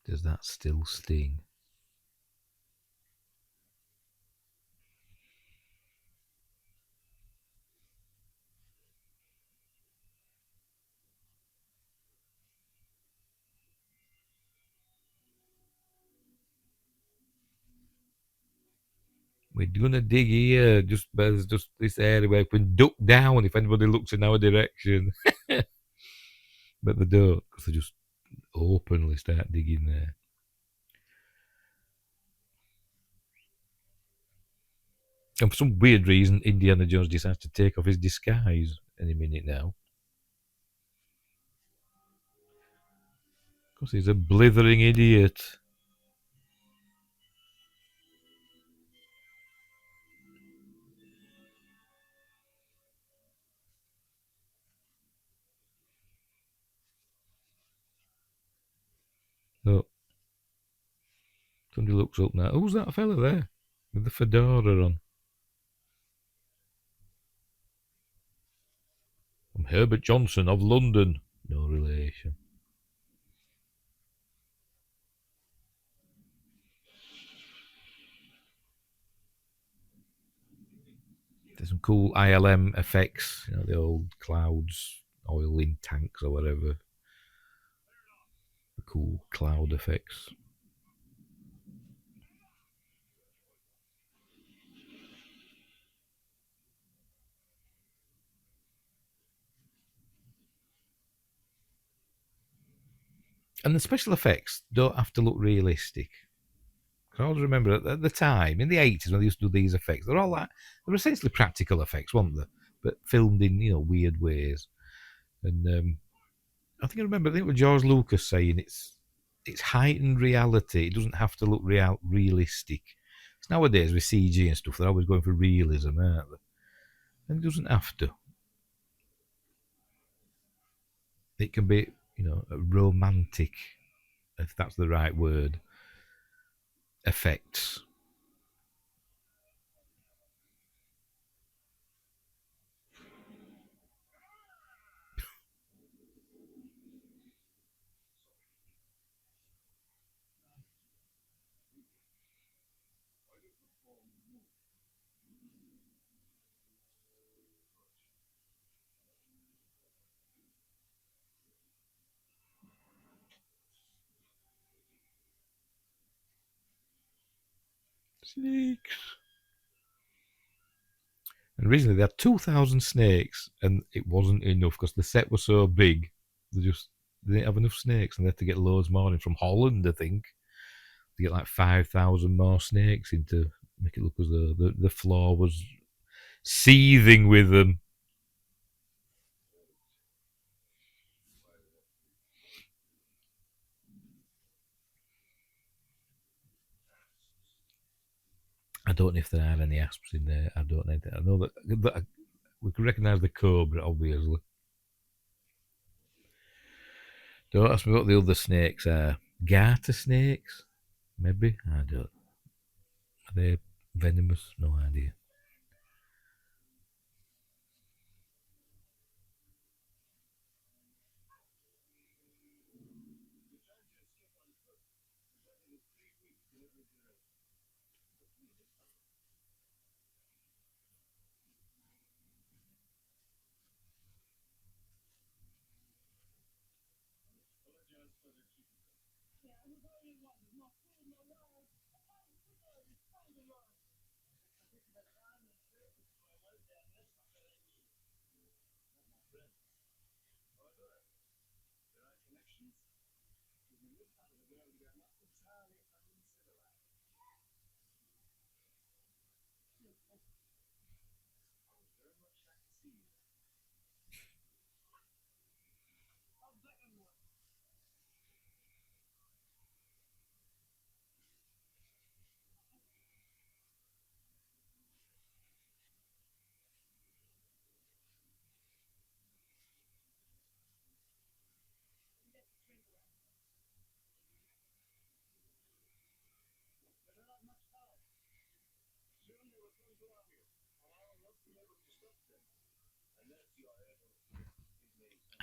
Does that still sting? We're gonna dig here. There's just this area where we can duck down if anybody looks in our direction. But they don't, because they just openly start digging there. And for some weird reason, Indiana Jones decides to take off his disguise any minute now. Because he's a blithering idiot. Oh, somebody looks up now. Who's that fella there with the fedora on? I'm Herbert Johnson of London. No relation. There's some cool ILM effects, the old clouds, oil in tanks or whatever. The cool cloud effects. And the special effects don't have to look realistic. I always remember at the time, in the 80s, when they used to do these effects, they're all like, they were essentially practical effects, weren't they? But filmed in, weird ways. And I think I think it was George Lucas saying it's heightened reality. It doesn't have to look realistic. It's nowadays with CG and stuff, they're always going for realism, aren't they? And it doesn't have to. It can be, romantic, if that's the right word, effects. Snakes. And originally they had 2,000 snakes, and it wasn't enough because the set was so big. They didn't have enough snakes, and they had to get loads more in from Holland, I think, to get like 5,000 more snakes in to make it look as though the floor was seething with them. I don't know if there are any asps in there. I don't know. I know that we can recognise the cobra, obviously. Don't ask me what the other snakes are. Garter snakes? Maybe? I don't. Are they venomous? No idea.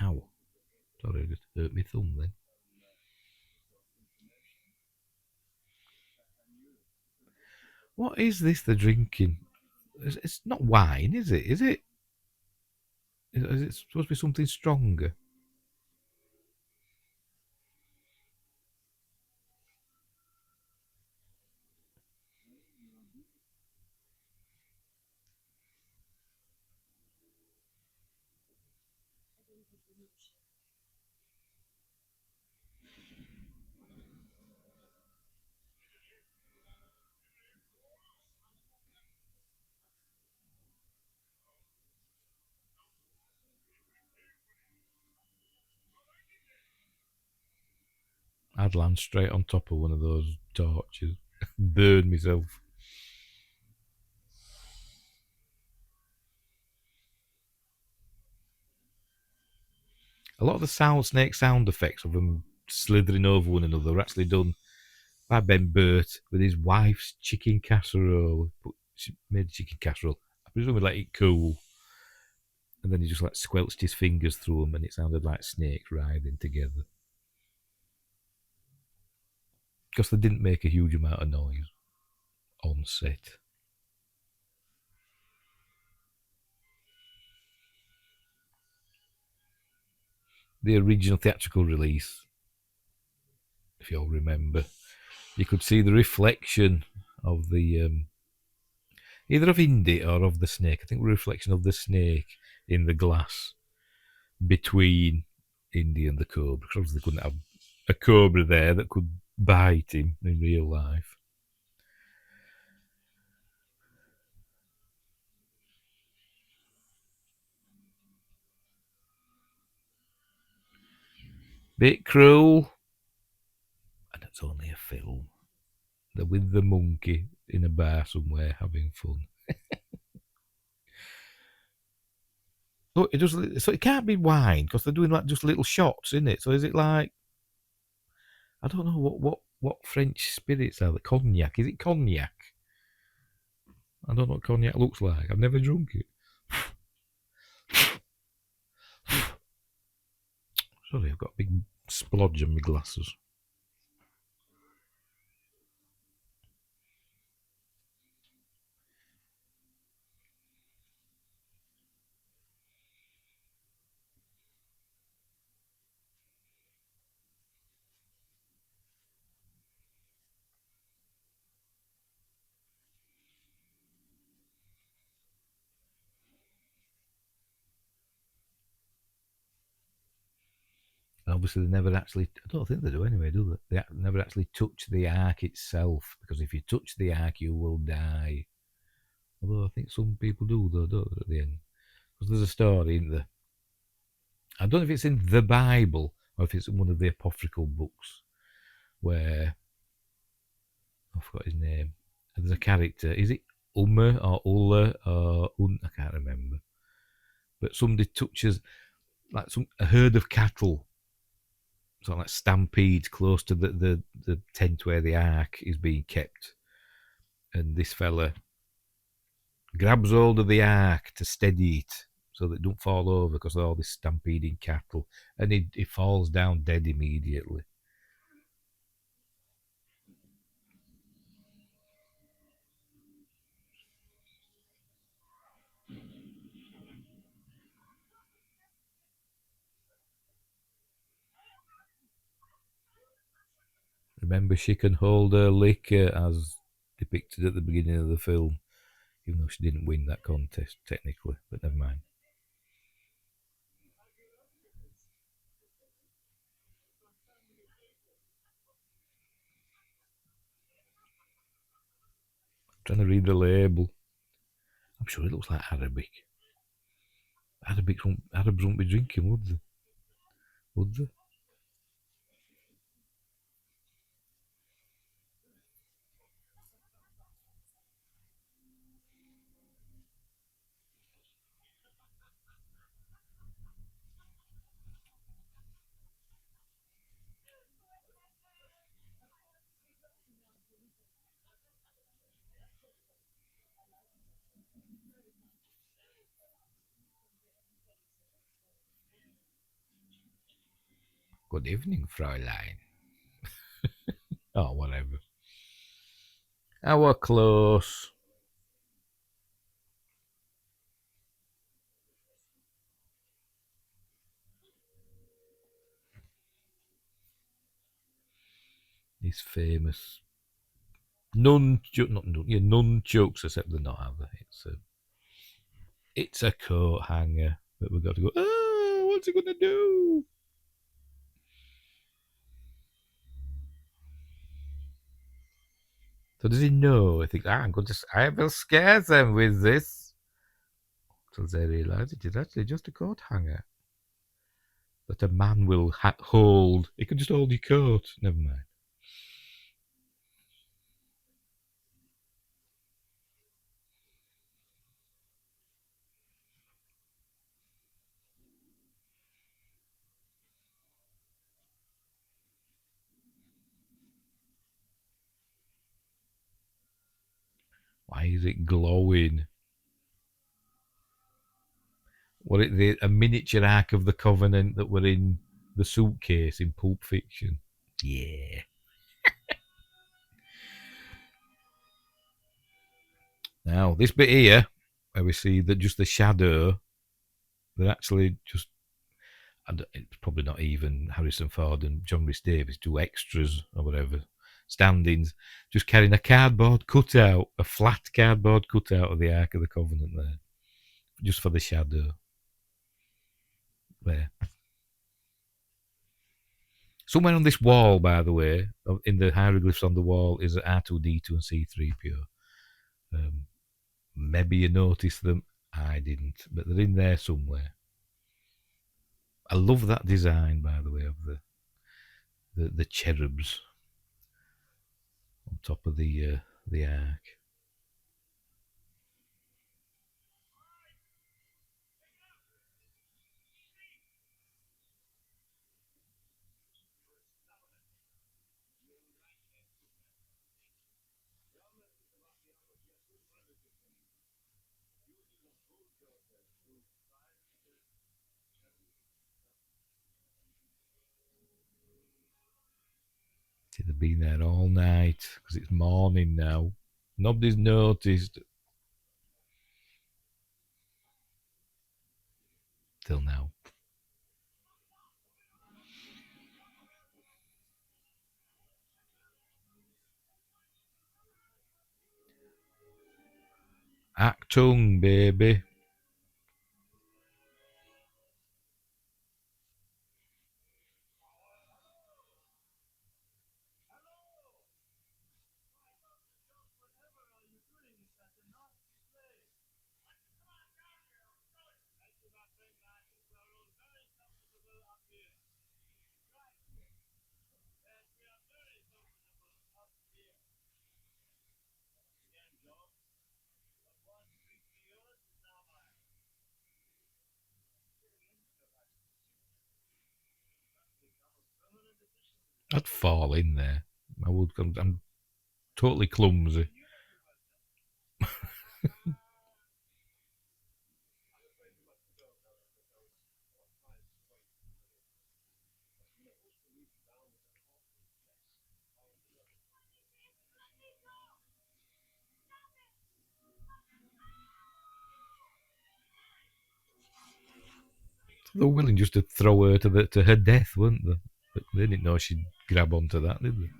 Ow. Sorry, I just hurt my thumb then. What is this they're drinking? It's not wine, is it? Is it? Is it supposed to be something stronger? I'd land straight on top of one of those torches, burn myself. A lot of the snake sound effects of them slithering over one another were actually done by Ben Burt with his wife's chicken casserole. She made chicken casserole. I presume he let it cool. And then he just like squelched his fingers through them and it sounded like snakes writhing together. Because they didn't make a huge amount of noise on set. The original theatrical release, if you'll remember, you could see the reflection of the either of Indy or of the snake. I think the reflection of the snake in the glass between Indy and the cobra. Because obviously they couldn't have a cobra there that could bite him in real life. Bit cruel, and it's only a film. They're with the monkey in a bar somewhere having fun. So it just so it can't be wine because they're doing like just little shots in it. So is it like I don't know what French spirits are? The cognac? Is it cognac? I don't know what cognac looks like. I've never drunk it. Sorry, I've got a big splodge on my glasses. Obviously, they never actually. I don't think they do anyway, do they? They never actually touch the ark itself because if you touch the ark, you will die. Although I think some people do, though, don't they, at the end? Because there's a story in the. I don't know if it's in the Bible or if it's in one of the apocryphal books where I forgot his name. There's a character. Is it Umer or Ulla or I can't remember. But somebody touches like a herd of cattle, sort of like stampedes close to the tent where the ark is being kept, and this fella grabs hold of the ark to steady it so that it don't fall over because of all this stampeding cattle, and he falls down dead immediately. Remember, she can hold her liquor as depicted at the beginning of the film, even though she didn't win that contest technically, but never mind. I'm trying to read the label. I'm sure it looks like Arabic. Arabs won't be drinking, would they? Would they? Good evening, Fräulein. Oh, whatever. Our close. He's famous. Nunchucks, except they're not, have they? It's a coat hanger, but we've got to go. Oh, what's he gonna do? So does he know? He thinks, I will scare them with this. Until they realise it is actually just a coat hanger that a man will hold. He can just hold your coat. Never mind. Why is it glowing? What a miniature Ark of the Covenant that were in the suitcase in Pulp Fiction. Yeah. Now, this bit here, where we see that just the shadow, they're actually just, and it's probably not even Harrison Ford and John Rhys Davies, two extras or whatever, stand-ins, just carrying a cardboard cutout, a flat cardboard cutout of the Ark of the Covenant there, just for the shadow. There. Somewhere on this wall, by the way, in the hieroglyphs on the wall, is R2D2 and C3PO. Maybe you noticed them. I didn't, but they're in there somewhere. I love that design, by the way, of the cherubs on top of the ark. They've been there all night because it's morning now. Nobody's noticed till now. Achtung, baby. I'd fall in there. I would. I'm totally clumsy. They were willing just to throw her to her death, weren't they? But they didn't know she'd grab onto that, did they?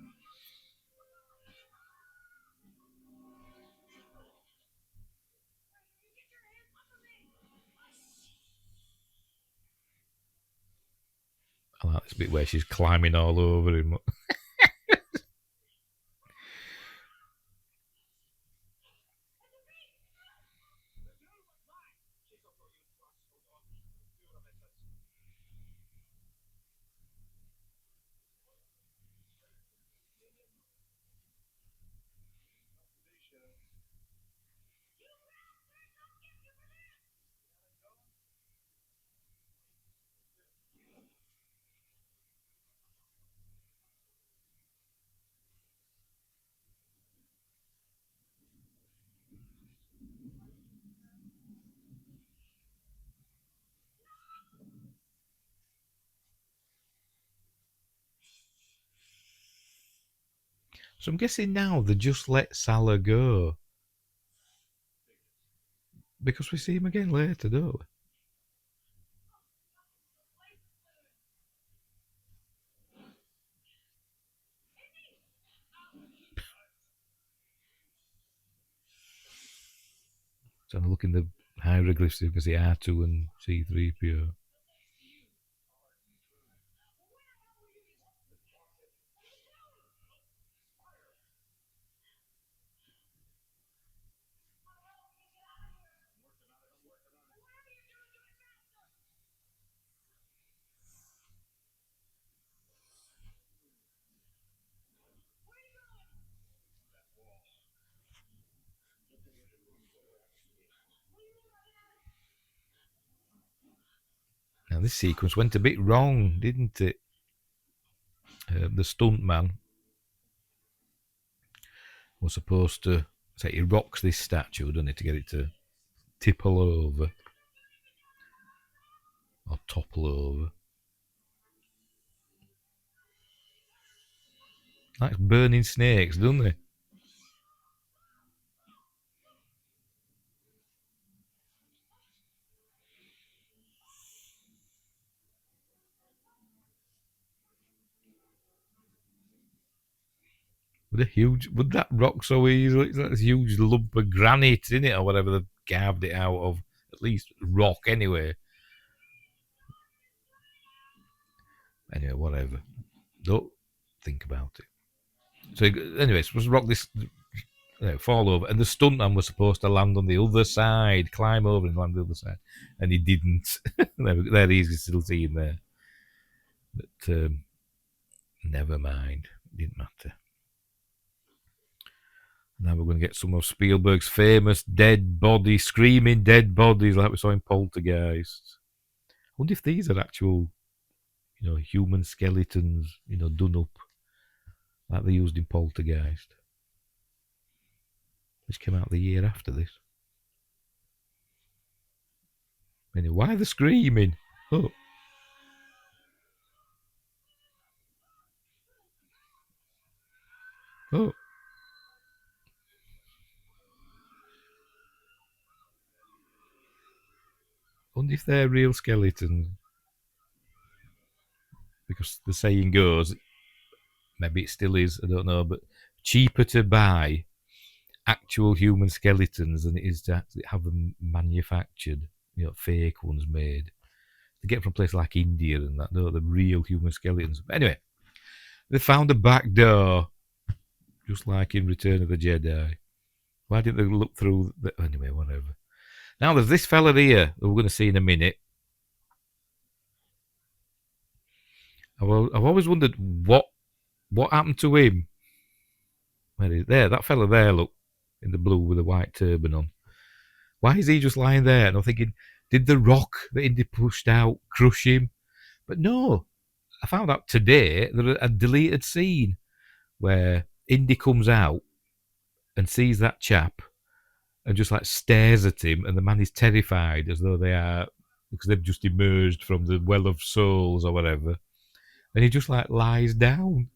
I like this bit where she's climbing all over him. So I'm guessing now they just let Salah go because we see him again later, don't we? So I'm looking the hieroglyphs, you can see R2 and C3PO. Now this sequence went a bit wrong, didn't it? The stunt man was supposed to So he rocks this statue, doesn't he, to get it to tipple over or topple over. Likes burning snakes, doesn't he? Would that rock so easily? It's like this huge lump of granite in it, or whatever they've carved it out of. At least rock, anyway. Anyway, whatever. Don't think about it. So, anyway, supposed to rock this, fall over, and the stuntman was supposed to land on the other side, climb over and land on the other side, and he didn't. There he is, you still see him there. But never mind, didn't matter. Now we're going to get some of Spielberg's famous dead body, screaming dead bodies like we saw in Poltergeist. I wonder if these are actual, human skeletons, done up like they used in Poltergeist, which came out the year after this. Anyway, why are they screaming? Oh. Oh. I wonder if they're real skeletons. Because the saying goes, maybe it still is, I don't know, but cheaper to buy actual human skeletons than it is to actually have them manufactured, fake ones made. They get from places like India and that, no, the real human skeletons. But anyway, they found a back door, just like in Return of the Jedi. Why didn't they look through anyway, whatever. Now there's this fella here that we're going to see in a minute. I've always wondered what happened to him. Where is there? That fella there, look, in the blue with a white turban on. Why is he just lying there? And I'm thinking, did the rock that Indy pushed out crush him? But no, I found out today that a deleted scene where Indy comes out and sees that chap and just like stares at him, and the man is terrified as though they are, because they've just emerged from the well of souls or whatever, and he just like lies down.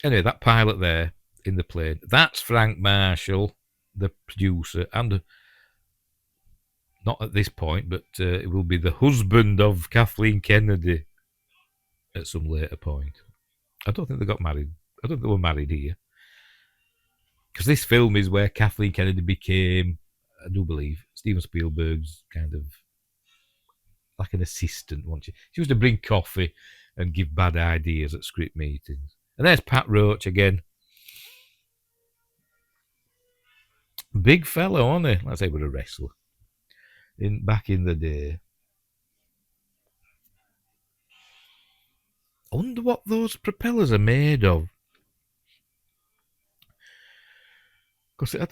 Anyway, that pilot there in the plane, that's Frank Marshall, the producer, and not at this point, but it will be the husband of Kathleen Kennedy at some later point. I don't think they got married. I don't think they were married here. Because this film is where Kathleen Kennedy became, I do believe, Steven Spielberg's kind of like an assistant, wasn't she? She used to bring coffee and give bad ideas at script meetings. And there's Pat Roach again. Big fellow, wasn't he? Let's say he was a wrestler. Back in the day. I wonder what those propellers are made of. Because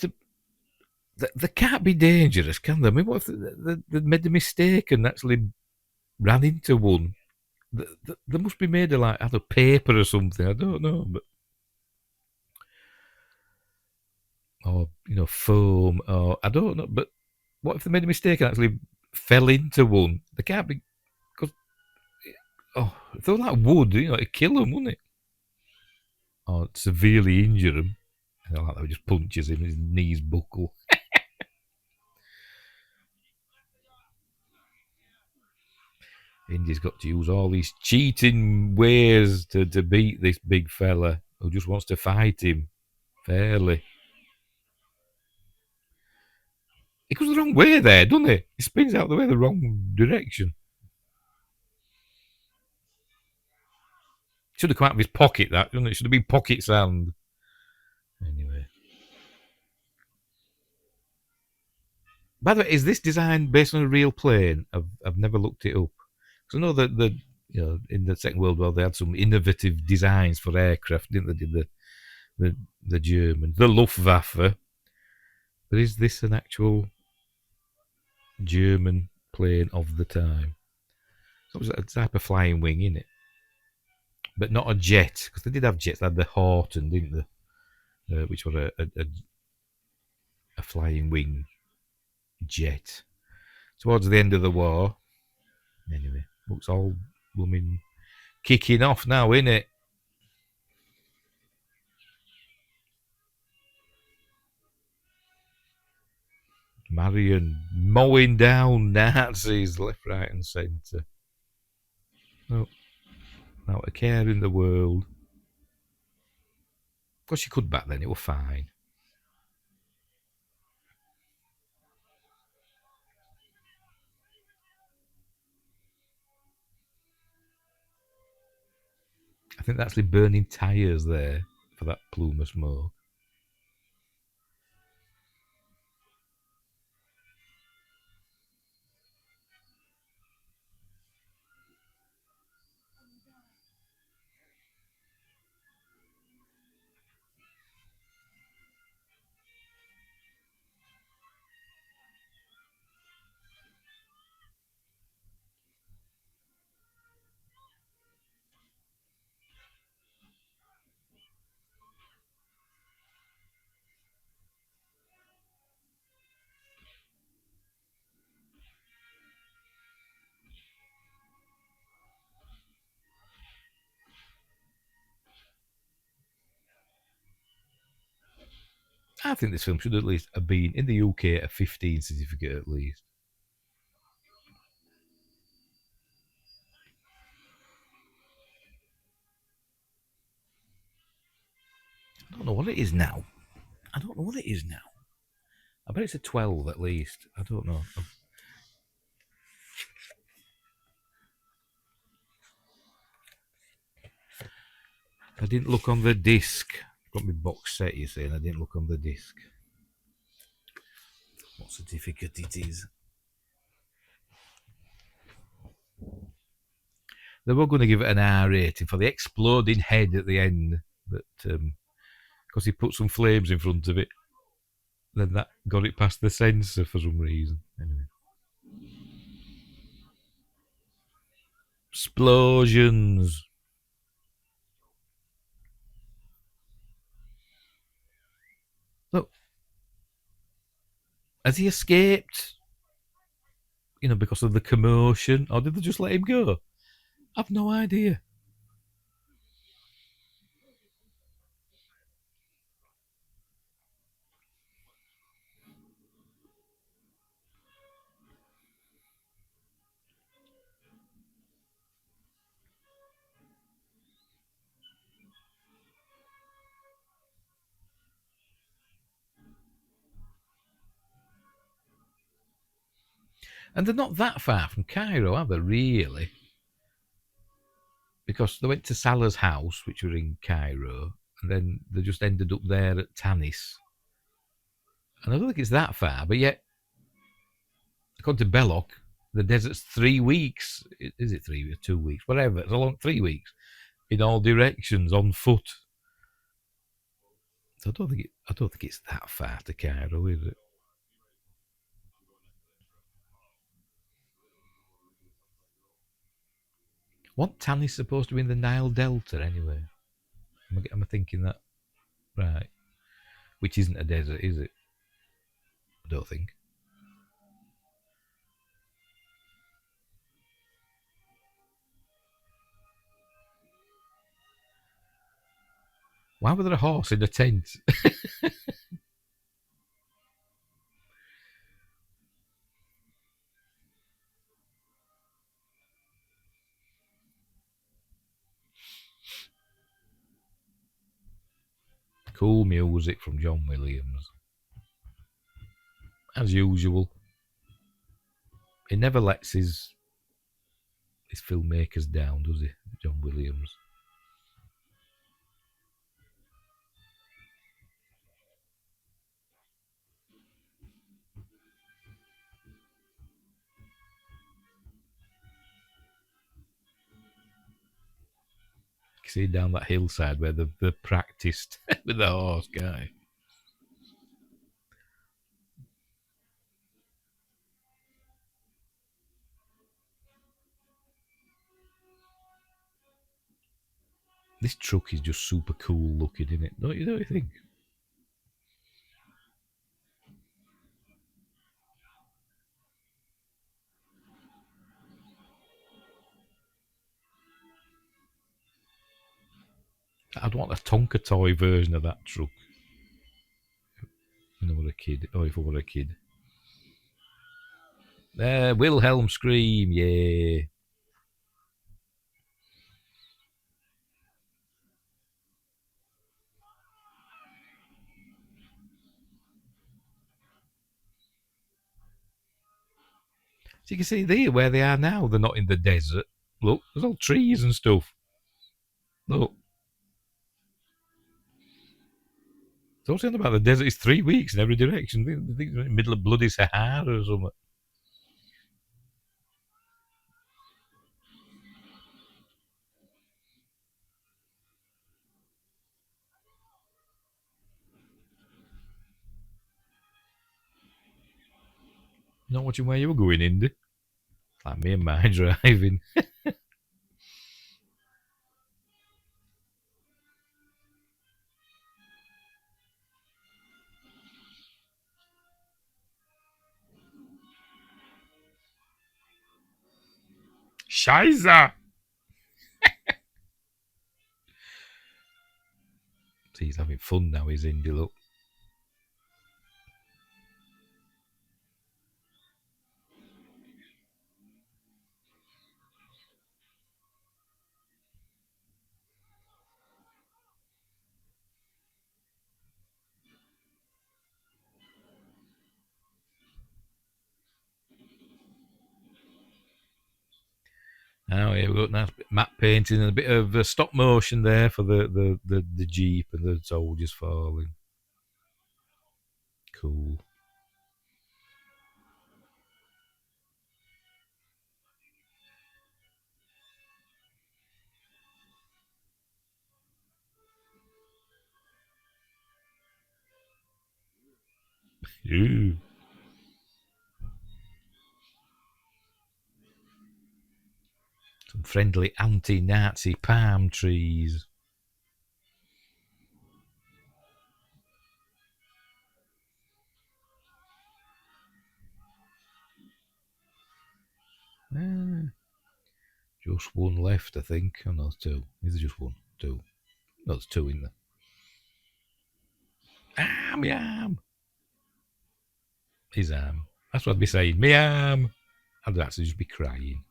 they can't be dangerous, can they? I mean, what if they made a mistake and actually ran into one? They must be made of like either paper or something. I don't know, but or foam, or I don't know. But what if they made a mistake and actually fell into one? They can't be, because if they were like wood, it'd kill them, wouldn't it? Or severely injure them. And like that, just punches him, his knees buckle. Indy's got to use all these cheating ways to beat this big fella who just wants to fight him fairly. He goes the wrong way there, doesn't he? He spins out the way the wrong direction. Should have come out of his pocket, that, shouldn't it? Should have been pocket sand. Anyway. By the way, is this design based on a real plane? I've never looked it up. Because I know that in the Second World War they had some innovative designs for aircraft, didn't they? Did the Germans, the Luftwaffe. But is this an actual German plane of the time? So it was a type of flying wing, innit? but not a jet, because they did have jets. They had the Horton, didn't they? Which was a flying wing jet. Towards the end of the war, anyway, looks all blooming kicking off now, innit? Marion mowing down Nazis left, right, and centre. Oh, not a care in the world. Of course, she could back then, it was fine. I think they're actually burning tyres there for that plume of smoke. I think this film should at least have been in the UK a 15 certificate at least. I don't know what it is now. I don't know what it is now. I bet it's a 12 at least. I don't know. I didn't look on the disc. I've got my box set, you see, and I didn't look on the disc. What certificate it is. They were going to give it an R rating for the exploding head at the end, but because he put some flames in front of it, then that got it past the censor for some reason. Anyway. Explosions. Look, has he escaped? You know, because of the commotion, or did they just let him go? I've no idea. And they're not that far from Cairo, are they, really? Because they went to Salah's house, which were in Cairo, and then they just ended up there at Tanis. And I don't think it's that far, but yet, according to Belloc, the desert's 3 weeks. Is it 3 weeks? 2 weeks? Whatever. It's a long 3 weeks in all directions on foot. So I don't think it's that far to Cairo, is it? What Tanis supposed to be in the Nile Delta anyway? Am I thinking that right? Which isn't a desert, is it? I don't think. Why was there a horse in a tent? Cool music from John Williams. As usual. He never lets his filmmakers down, does he? John Williams. You see down that hillside where they practiced with the horse guy. This truck is just super cool looking, isn't it? Don't you think? I'd want a Tonka toy version of that truck. When I were a kid, or if I were a kid. Wilhelm scream, yeah. So you can see there where they are now. They're not in the desert. Look, there's all trees and stuff. Look. So what's about the desert? It's 3 weeks in every direction. They think they're in the middle of bloody Sahara or something. Not watching where you were going, Indy. Like me and my driving. Scheiße! See, he's having fun now, he's Indy, look. Now here we got nice matte painting and a bit of stop motion there for the jeep and the soldiers falling. Cool. Ooh. Some friendly anti-Nazi palm trees. Ah, just one left, I think. Oh, no, there's two. Is there just one? Two. No, there's two in there. Ah, my arm. His arm. That's what I'd be saying. My arm. I'd actually just be crying.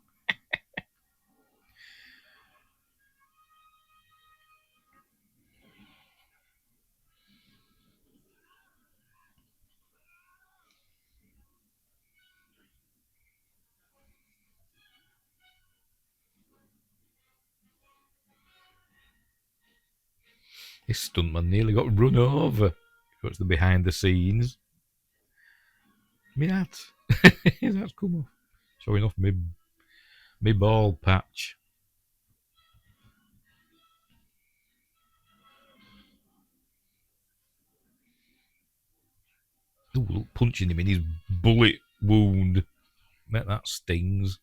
This stuntman nearly got run over. What's the behind the scenes? My hat. His hat's come off. Showing off my ball patch. Ooh, look, punching him in his bullet wound. Bet that stings.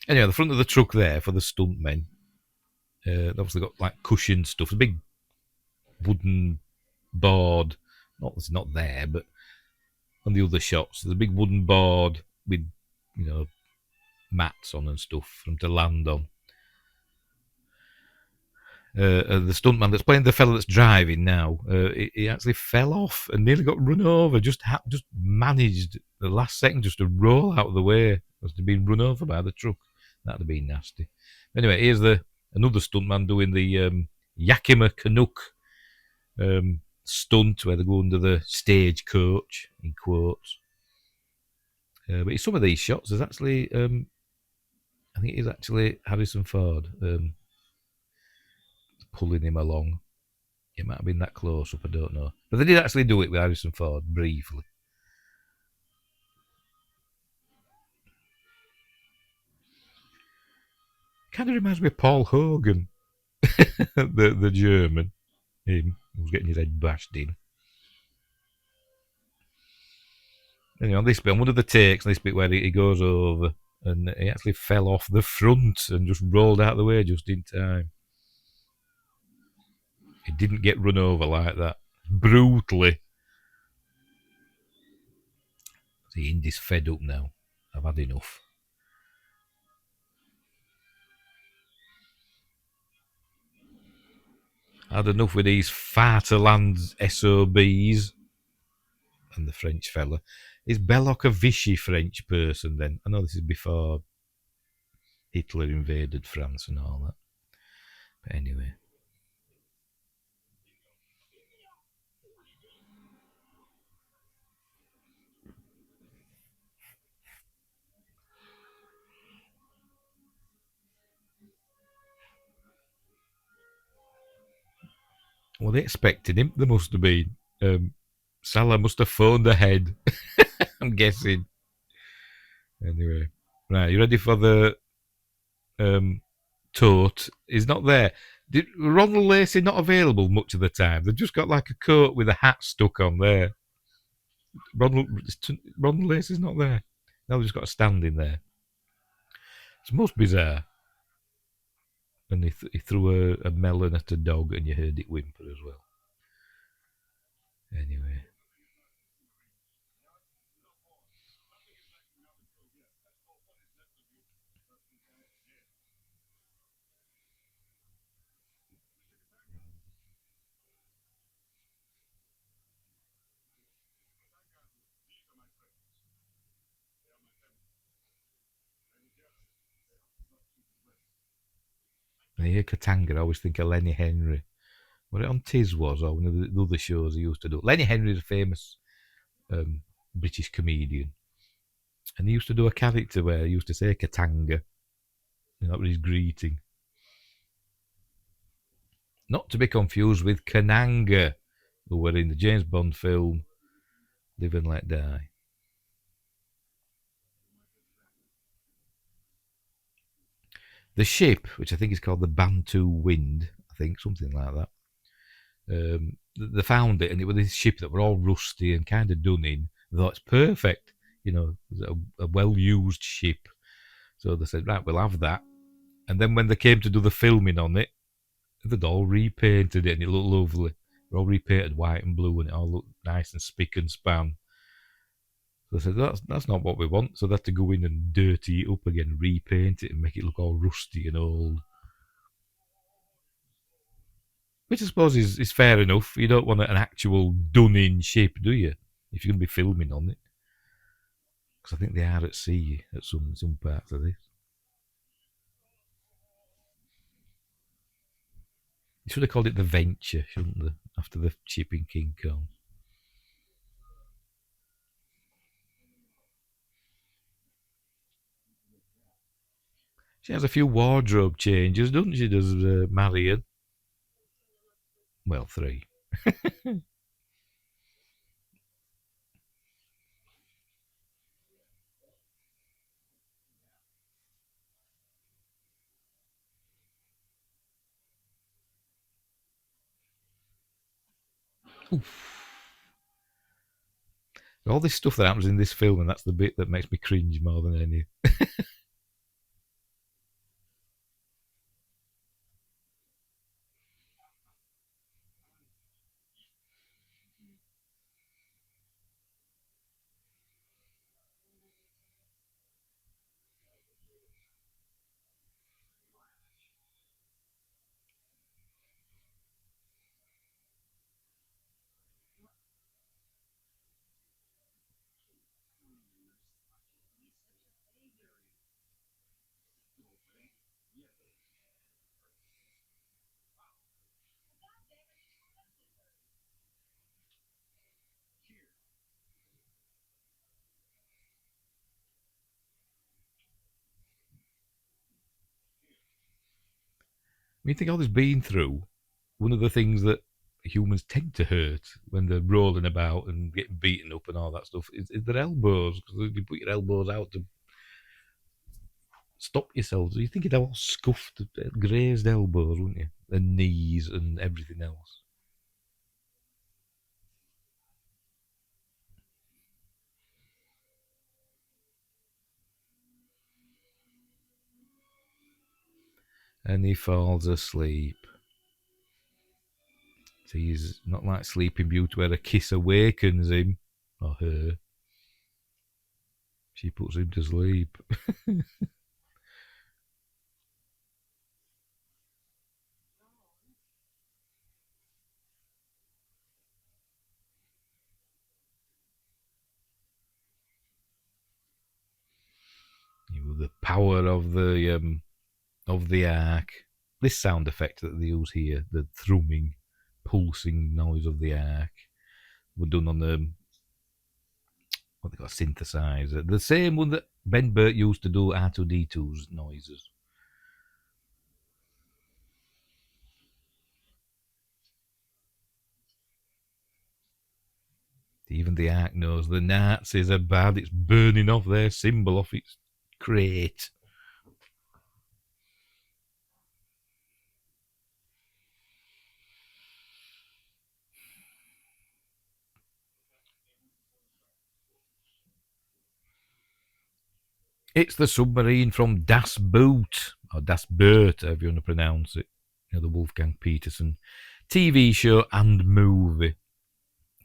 Anyway, the front of the truck there for the stuntmen. They've obviously got like cushioned stuff. A big wooden board. It's not there, but on the other shots, there's a big wooden board with, mats on and stuff for them to land on. The stuntman that's playing the fella that's driving now, he actually fell off and nearly got run over. Just managed the last second just to roll out of the way as to being run over by the truck. That'd have been nasty. Anyway, here's another stuntman doing the Yakima Canuck stunt where they go under the stagecoach in quotes. But in some of these shots, there's actually, I think it is actually Harrison Ford pulling him along. It might have been that close up, I don't know. But they did actually do it with Harrison Ford briefly. Kind of reminds me of Paul Hogan, the German, him who's getting his head bashed in. Anyway, on this bit, on one of the takes, this bit where he goes over and he actually fell off the front and just rolled out of the way just in time. He didn't get run over like that. Brutally. The Indy's fed up now. I've had enough. Had enough with these Vaterland SOBs. And the French fella. Is Belloc a Vichy French person then? I know this is before Hitler invaded France and all that. But anyway. Well, they expected him. There must have been. Salah must have phoned ahead. I'm guessing. Anyway. Right, you ready for the tote? He's not there. Did Ronald Lacey not available much of the time? They've just got like a coat with a hat stuck on there. Ronald Lacey's not there. Now they've just got a stand in there. It's most bizarre. And he threw a melon at a dog and you heard it whimper as well. Anyway. When I hear Katanga, I always think of Lenny Henry. What it on Tiz was, or one of the other shows he used to do. Lenny Henry is a famous British comedian. And he used to do a character where he used to say Katanga. And that was his greeting. Not to be confused with Kananga, who were in the James Bond film Live and Let Die. The ship, which I think is called the Bantu Wind, I think, something like that. They found it, and it was this ship that were all rusty and kind of done in. They thought it's perfect, a well-used ship. So they said, right, we'll have that. And then when they came to do the filming on it, they'd all repainted it, and it looked lovely. They all repainted white and blue, and it all looked nice and spick and span. So they said, that's not what we want. So they had to go in and dirty it up again, repaint it, and make it look all rusty and old. Which I suppose is fair enough. You don't want an actual done-in ship, do you? If you're going to be filming on it. Because I think they are at sea at some parts of this. You should have called it the Venture, shouldn't they? After the ship in King Kong. She has a few wardrobe changes, doesn't she, does Marion? Well, 3. All this stuff that happens in this film, and that's the bit that makes me cringe more than any. When you think all this been through, one of the things that humans tend to hurt when they're rolling about and getting beaten up and all that stuff is their elbows. Because you put your elbows out to stop yourself. So you think you'd have all scuffed, grazed elbows, wouldn't you? And knees and everything else. and he falls asleep. So he's not like Sleeping Beauty where a kiss awakens him or her. She puts him to sleep. The power of the ark. This sound effect that they use here, the thrumming, pulsing noise of the ark, were done on the what they call a synthesizer, the same one that Ben Burt used to do R2D2's noises. Even the ark knows the Nazis are bad. It's burning off their symbol off its crate. It's the submarine from Das Boot, or Das Boot, however you want to pronounce it. You know, the Wolfgang Petersen TV show and movie.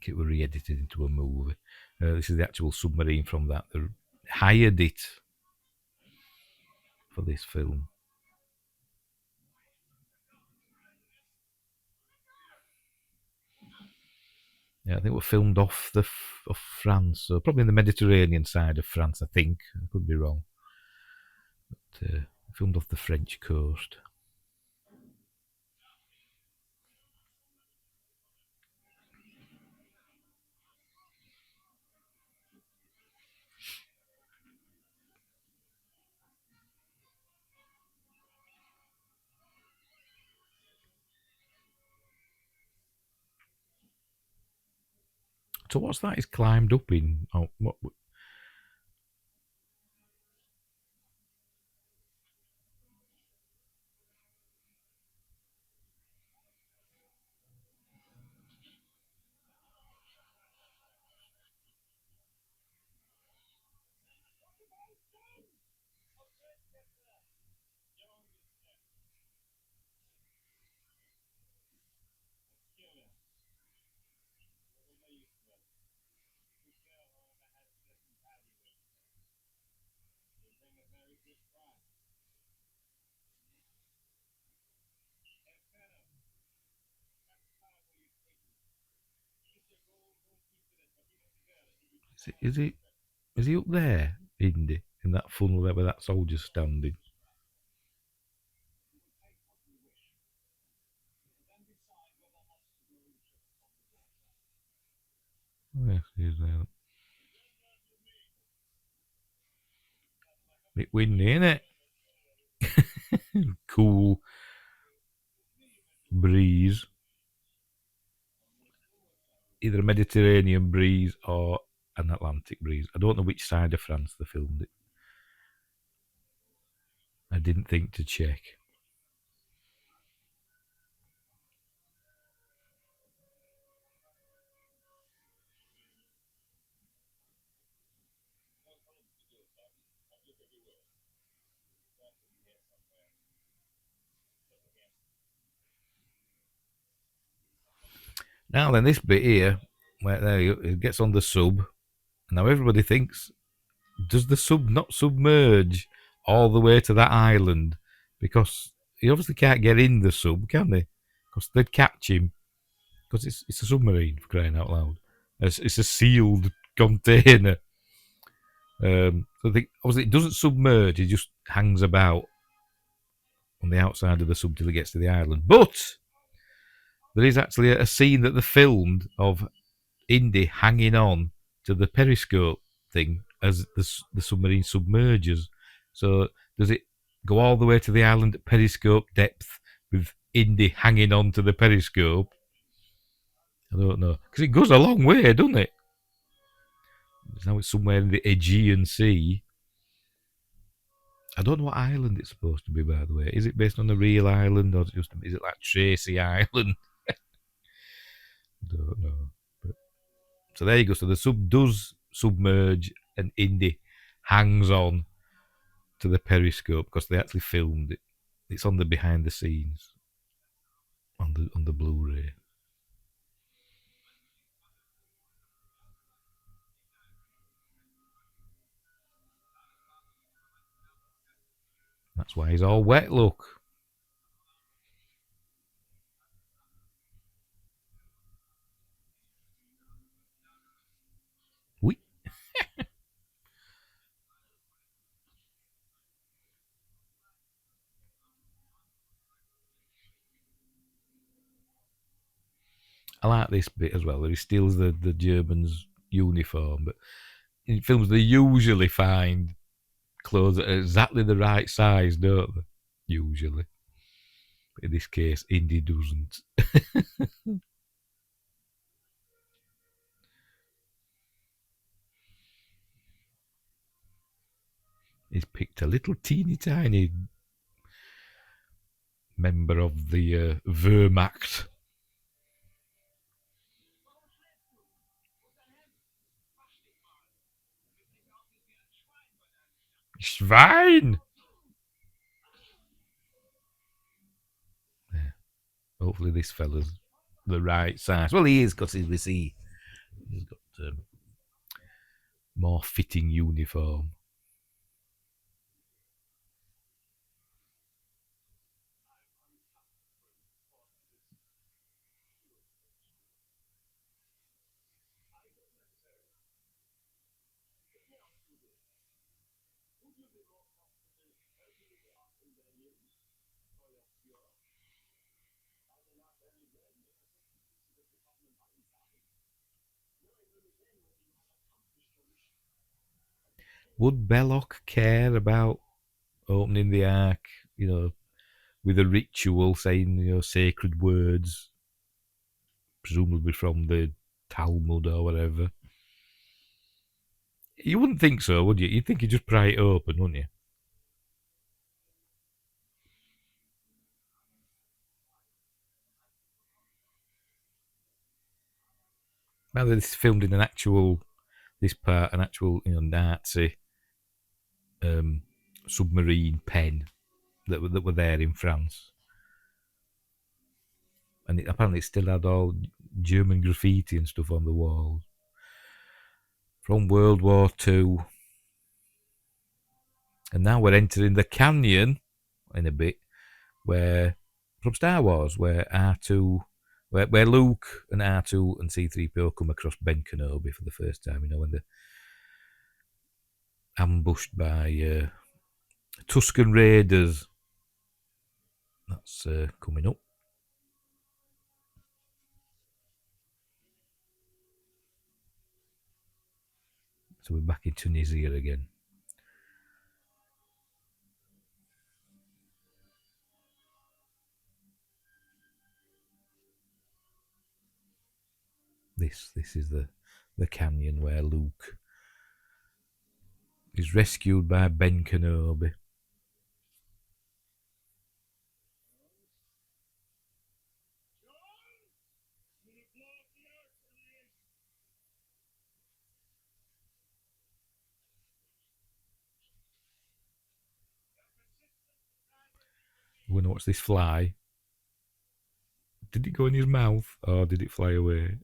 It was re-edited into a movie. This is the actual submarine from that. They hired it for this film. Yeah, I think we're filmed off of France, so probably in the Mediterranean side of France. I think I could be wrong. But, filmed off the French coast. So what's that? He's climbed up in. Oh, what? Is he up there, Indy, in that funnel there where that soldier's standing? Yes, he's there. Bit windy, innit? Cool breeze. Either a Mediterranean breeze or an Atlantic breeze. I don't know which side of France they filmed it. I didn't think to check. Now then, this bit here, where there you go, it gets on the sub. Now everybody thinks, does the sub not submerge all the way to that island? Because he obviously can't get in the sub, can they? Because they'd catch him. Because it's a submarine, for crying out loud. It's a sealed container. So obviously it doesn't submerge, it just hangs about on the outside of the sub till it gets to the island. But there is actually a scene that they filmed of Indy hanging on to the periscope thing as the submarine submerges. So does it go all the way to the island at periscope depth with Indy hanging on to the periscope? I don't know. Because it goes a long way, doesn't it? Now it's somewhere in the Aegean Sea. I don't know what island it's supposed to be, by the way. Is it based on a real island, or is it like Tracy Island? Don't know. But, so there you go. So the sub does submerge, and Indy hangs on to the periscope because they actually filmed it. It's on the behind the scenes on the Blu-ray. That's why he's all wet. Look. We. I like this bit as well. That he steals the Germans' uniform, but in films they usually find clothes that are exactly the right size, don't they? Usually. But in this case, Indy doesn't. He's picked a little teeny tiny member of the Wehrmacht. Schwein! Yeah. Hopefully this fella's the right size. Well, he is, because he's got more fitting uniform. Would Belloc care about opening the ark, with a ritual saying, sacred words, presumably from the Talmud or whatever? You wouldn't think so, would you? You'd think he'd just pry it open, wouldn't you? Now that it's filmed in an actual, Nazi um, submarine pen that were there in France, and apparently it still had all German graffiti and stuff on the walls from World War Two. And now we're entering the canyon in a bit, where from Star Wars, where R2, where Luke and R2 and C3PO come across Ben Kenobi for the first time. When they're ambushed by Tusken Raiders. That's coming up. So we're back in Tunisia again. This is the canyon where Luke is rescued by Ben Kenobi. We're going to watch this fly. Did it go in his mouth or did it fly away?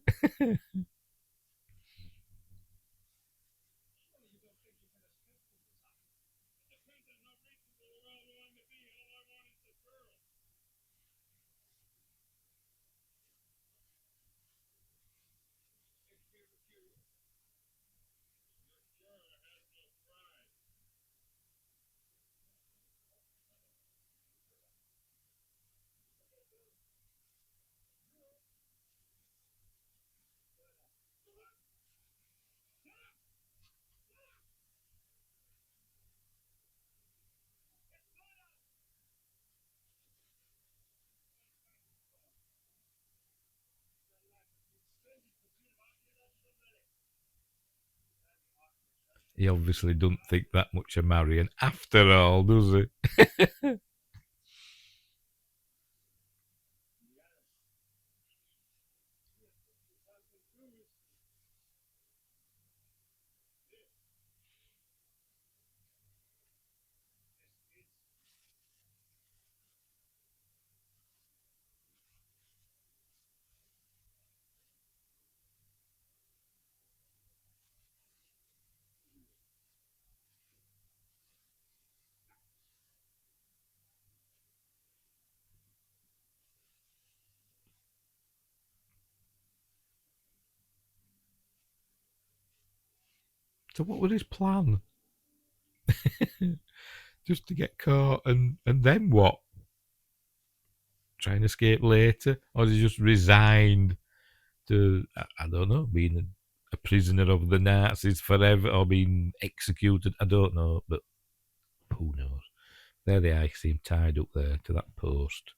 He obviously doesn't think that much of Marion after all, does he? So what was his plan? Just to get caught, and then what? Try and escape later, or has he just resigned to, I don't know, being a prisoner of the Nazis forever, or being executed? I don't know, but who knows? There they are. I see him tied up there to that post.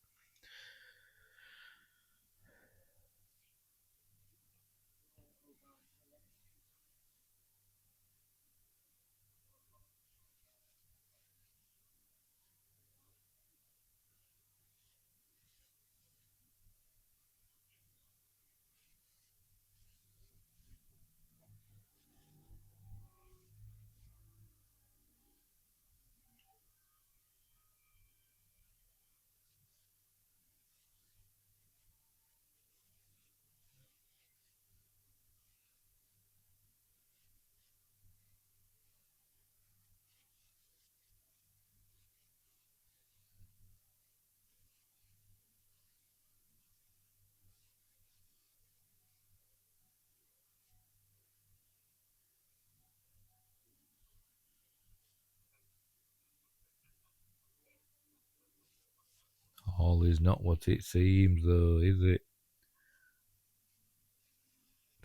All is not what it seems, though, is it?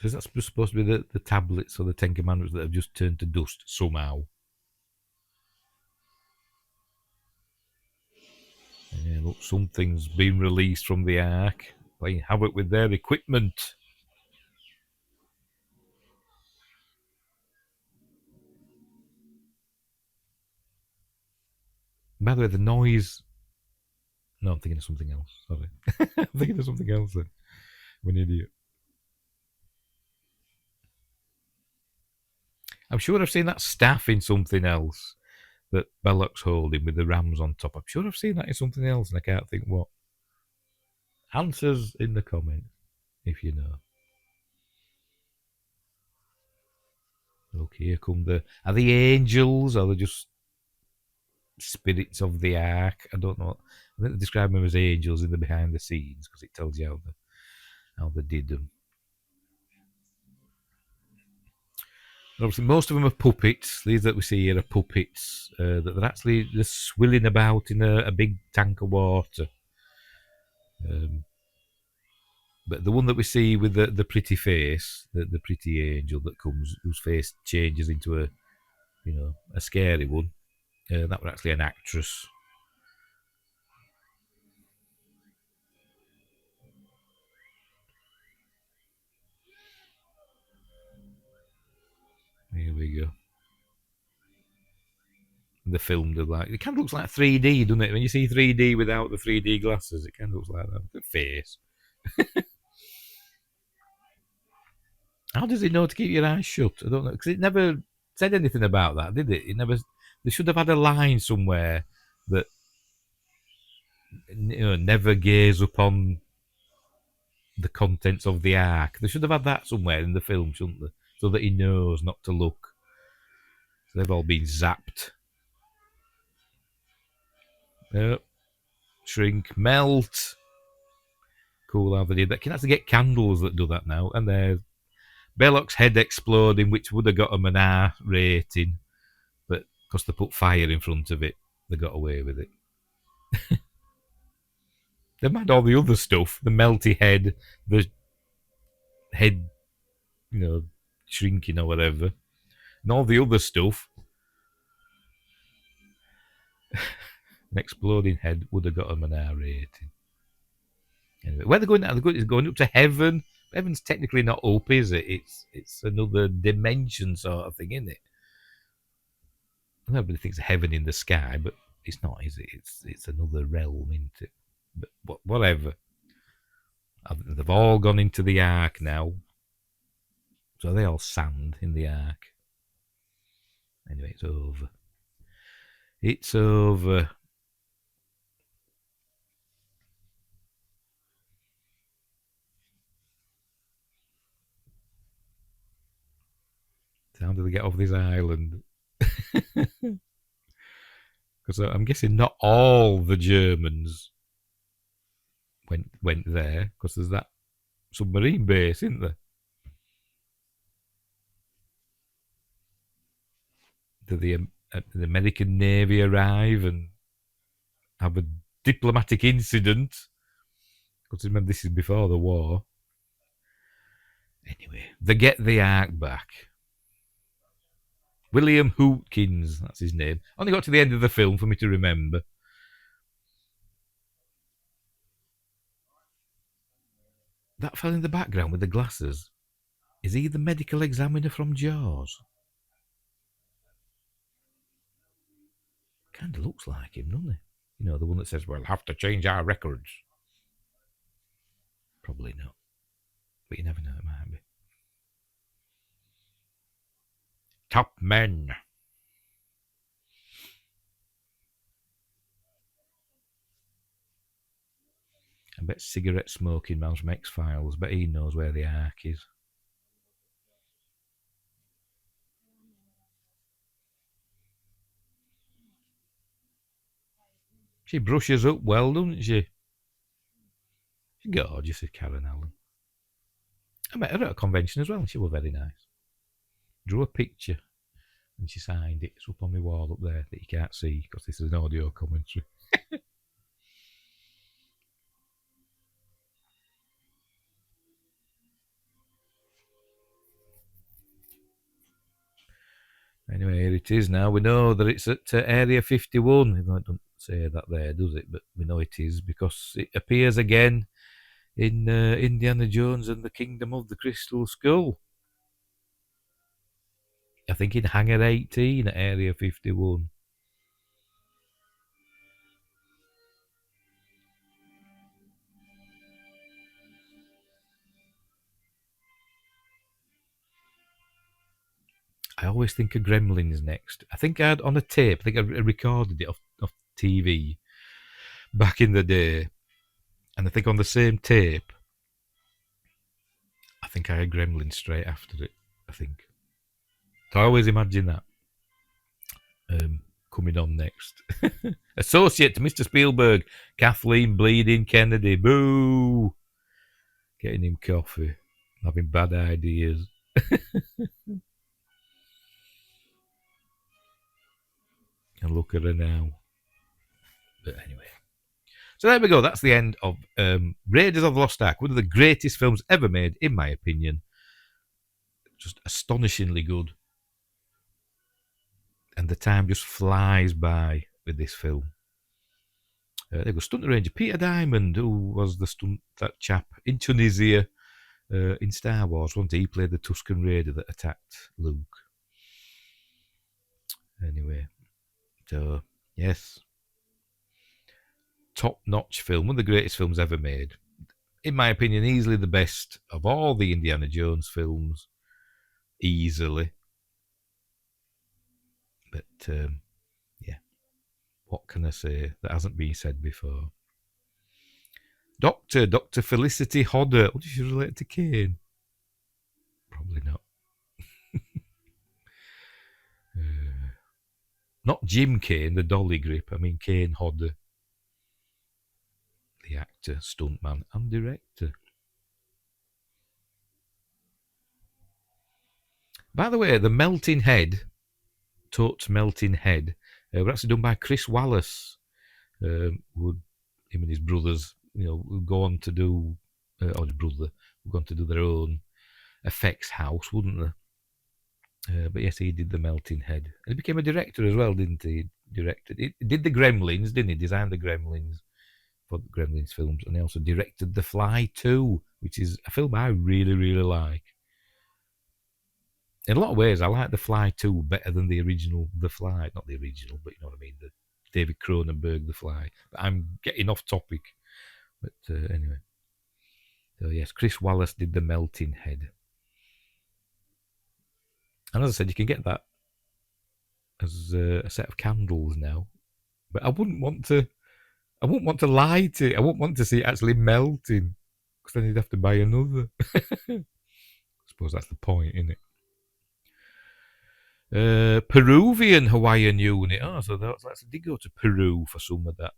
So that's supposed to be the tablets or the Ten Commandments that have just turned to dust somehow. Yeah, look, something's been released from the Ark, playing havoc with their equipment. By the way, the noise. No, I'm thinking of something else. Sorry. I'm thinking of something else then. I'm an idiot. I'm sure I've seen that staff in something else that Belloc's holding with the rams on top. I'm sure I've seen that in something else and I can't think what. Answers in the comments if you know. Look, here come the. Are the angels or are they just spirits of the Ark? I don't know. I think they describe them as angels in the behind the scenes because it tells you how they did them. Obviously, most of them are puppets. These that we see here are puppets that they're actually just swilling about in a big tank of water. But the one that we see with the pretty face, the pretty angel that comes, whose face changes into a scary one, that was actually an actress. Here we go. The film did like it kind of looks like 3D, doesn't it? When you see 3D without the 3D glasses, it kind of looks like that. The face. How does it know to keep your eyes shut? I don't know because it never said anything about that, did it? It never. They should have had a line somewhere that never gaze upon the contents of the Ark. They should have had that somewhere in the film, shouldn't they? So that he knows not to look. So they've all been zapped. Yep. Shrink, melt. Cool how they did that. Can actually get candles that do that now. And there's Belloc's head exploding, which would have got them an R rating. But because they put fire in front of it, they got away with it. They've had all the other stuff. The melty head, the head, shrinking or whatever. And all the other stuff. An exploding head would have got them an R rating. Anyway, where they're going now, they're going up to heaven. Heaven's technically not up, is it? It's another dimension sort of thing, isn't it? Nobody thinks heaven in the sky, but it's not, is it? It's another realm, isn't it? But whatever. They've all gone into the Ark now. So they all sand in the Ark. Anyway, it's over. It's over. How do they get off this island? Because I'm guessing not all the Germans went there, because there's that submarine base, isn't there? the American Navy arrive and have a diplomatic incident. Because remember, this is before the war. Anyway, they get the Ark back. William Hootkins, that's his name. Only got to the end of the film for me to remember. That fella in the background with the glasses, is he the medical examiner from Jaws? Kind of looks like him, doesn't he? You know, the one that says, we'll have to change our records. Probably not. But you never know, it might be. Top men. I bet cigarette smoking man's from X-Files. Bet he knows where the Ark is. She brushes up well, doesn't she? She's gorgeous, is Karen Allen. I met her at a convention as well, and she was very nice. Drew a picture, and she signed it. It's up on my wall up there that you can't see because this is an audio commentary. Anyway, here it is now. We know that it's at Area 51. Even though it doesn't say that there, does it? But we know it is because it appears again in Indiana Jones and the Kingdom of the Crystal Skull. I think in Hangar 18 at Area 51. I always think of Gremlins next. I think I had on a tape, I think I recorded it off TV back in the day. And I think on the same tape, I think I had Gremlins straight after it. I think. So I always imagine that coming on next. Associate to Mr. Spielberg, Kathleen Bleeding Kennedy. Boo! Getting him coffee. Having bad ideas. And look at her now. But anyway. So there we go. That's the end of Raiders of the Lost Ark. One of the greatest films ever made, in my opinion. Just astonishingly good. And the time just flies by with this film. There was stunt arranger Peter Diamond, who was that chap in Tunisia in Star Wars. Wasn't he? He played the Tusken Raider that attacked Luke. Anyway, so yes, top-notch film, one of the greatest films ever made. In my opinion, easily the best of all the Indiana Jones films. Easily. But yeah, what can I say that hasn't been said before? Dr. Felicity Hodder. What does she relate to Kane? Probably not. Not Jim Kane, the dolly grip. I mean Kane Hodder. The actor, stuntman, and director. By the way, the melting head, Tote's melting head, were actually done by Chris Wallace. Him and his brothers, would go on to do, or his brother, would go on to do their own effects house, wouldn't they? But yes, he did the melting head. And he became a director as well, didn't he? He did the Gremlins, didn't he? Designed the Gremlins for the Gremlins films. And he also directed The Fly 2, which is a film I really, really like. In a lot of ways, I like The Fly 2 better than the original The Fly. Not the original, but you know what I mean, the David Cronenberg The Fly. But I'm getting off topic. But anyway. So yes, Chris Wallace did the melting head. And as I said, you can get that as a set of candles now. But I wouldn't want to light it. I wouldn't want to see it actually melting. Because then you'd have to buy another. I suppose that's the point, isn't it? Peruvian Hawaiian unit. Oh, so that's did go to Peru for some of that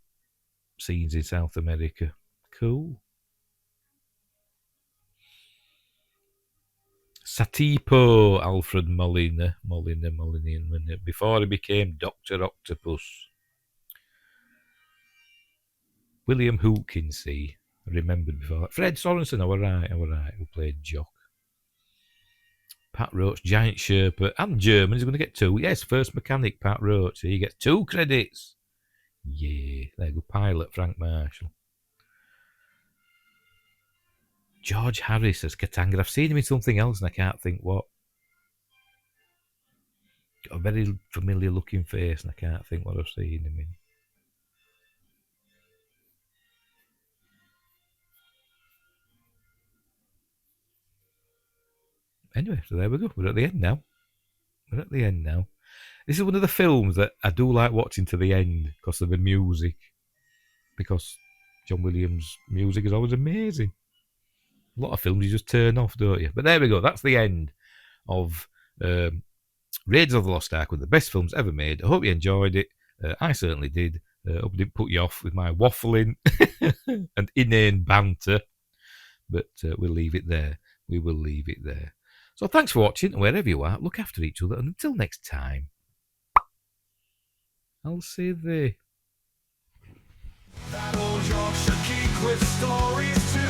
scenes in South America. Cool. Satipo Alfred Molina, before he became Dr. Octopus. William Hookinsey, I remembered before. Fred Sorensen, I were right, who played Jock. Pat Roach, Giant Sherpa, and German. He's going to get 2. Yes, first mechanic, Pat Roach. He gets 2 credits. Yeah, there you go, pilot, Frank Marshall. George Harris as Katanga. I've seen him in something else and I can't think what. Got a very familiar looking face and I can't think what I've seen him in. Anyway, so there we go. We're at the end now. This is one of the films that I do like watching to the end because of the music. Because John Williams' music is always amazing. A lot of films you just turn off, don't you? But there we go. That's the end of Raiders of the Lost Ark, one of the best films ever made. I hope you enjoyed it. I certainly did. Hope it didn't put you off with my waffling and inane banter. But we'll leave it there. We will leave it there. So thanks for watching, and wherever you are, look after each other, and until next time, I'll say thee. That old Yorkshire geek with stories too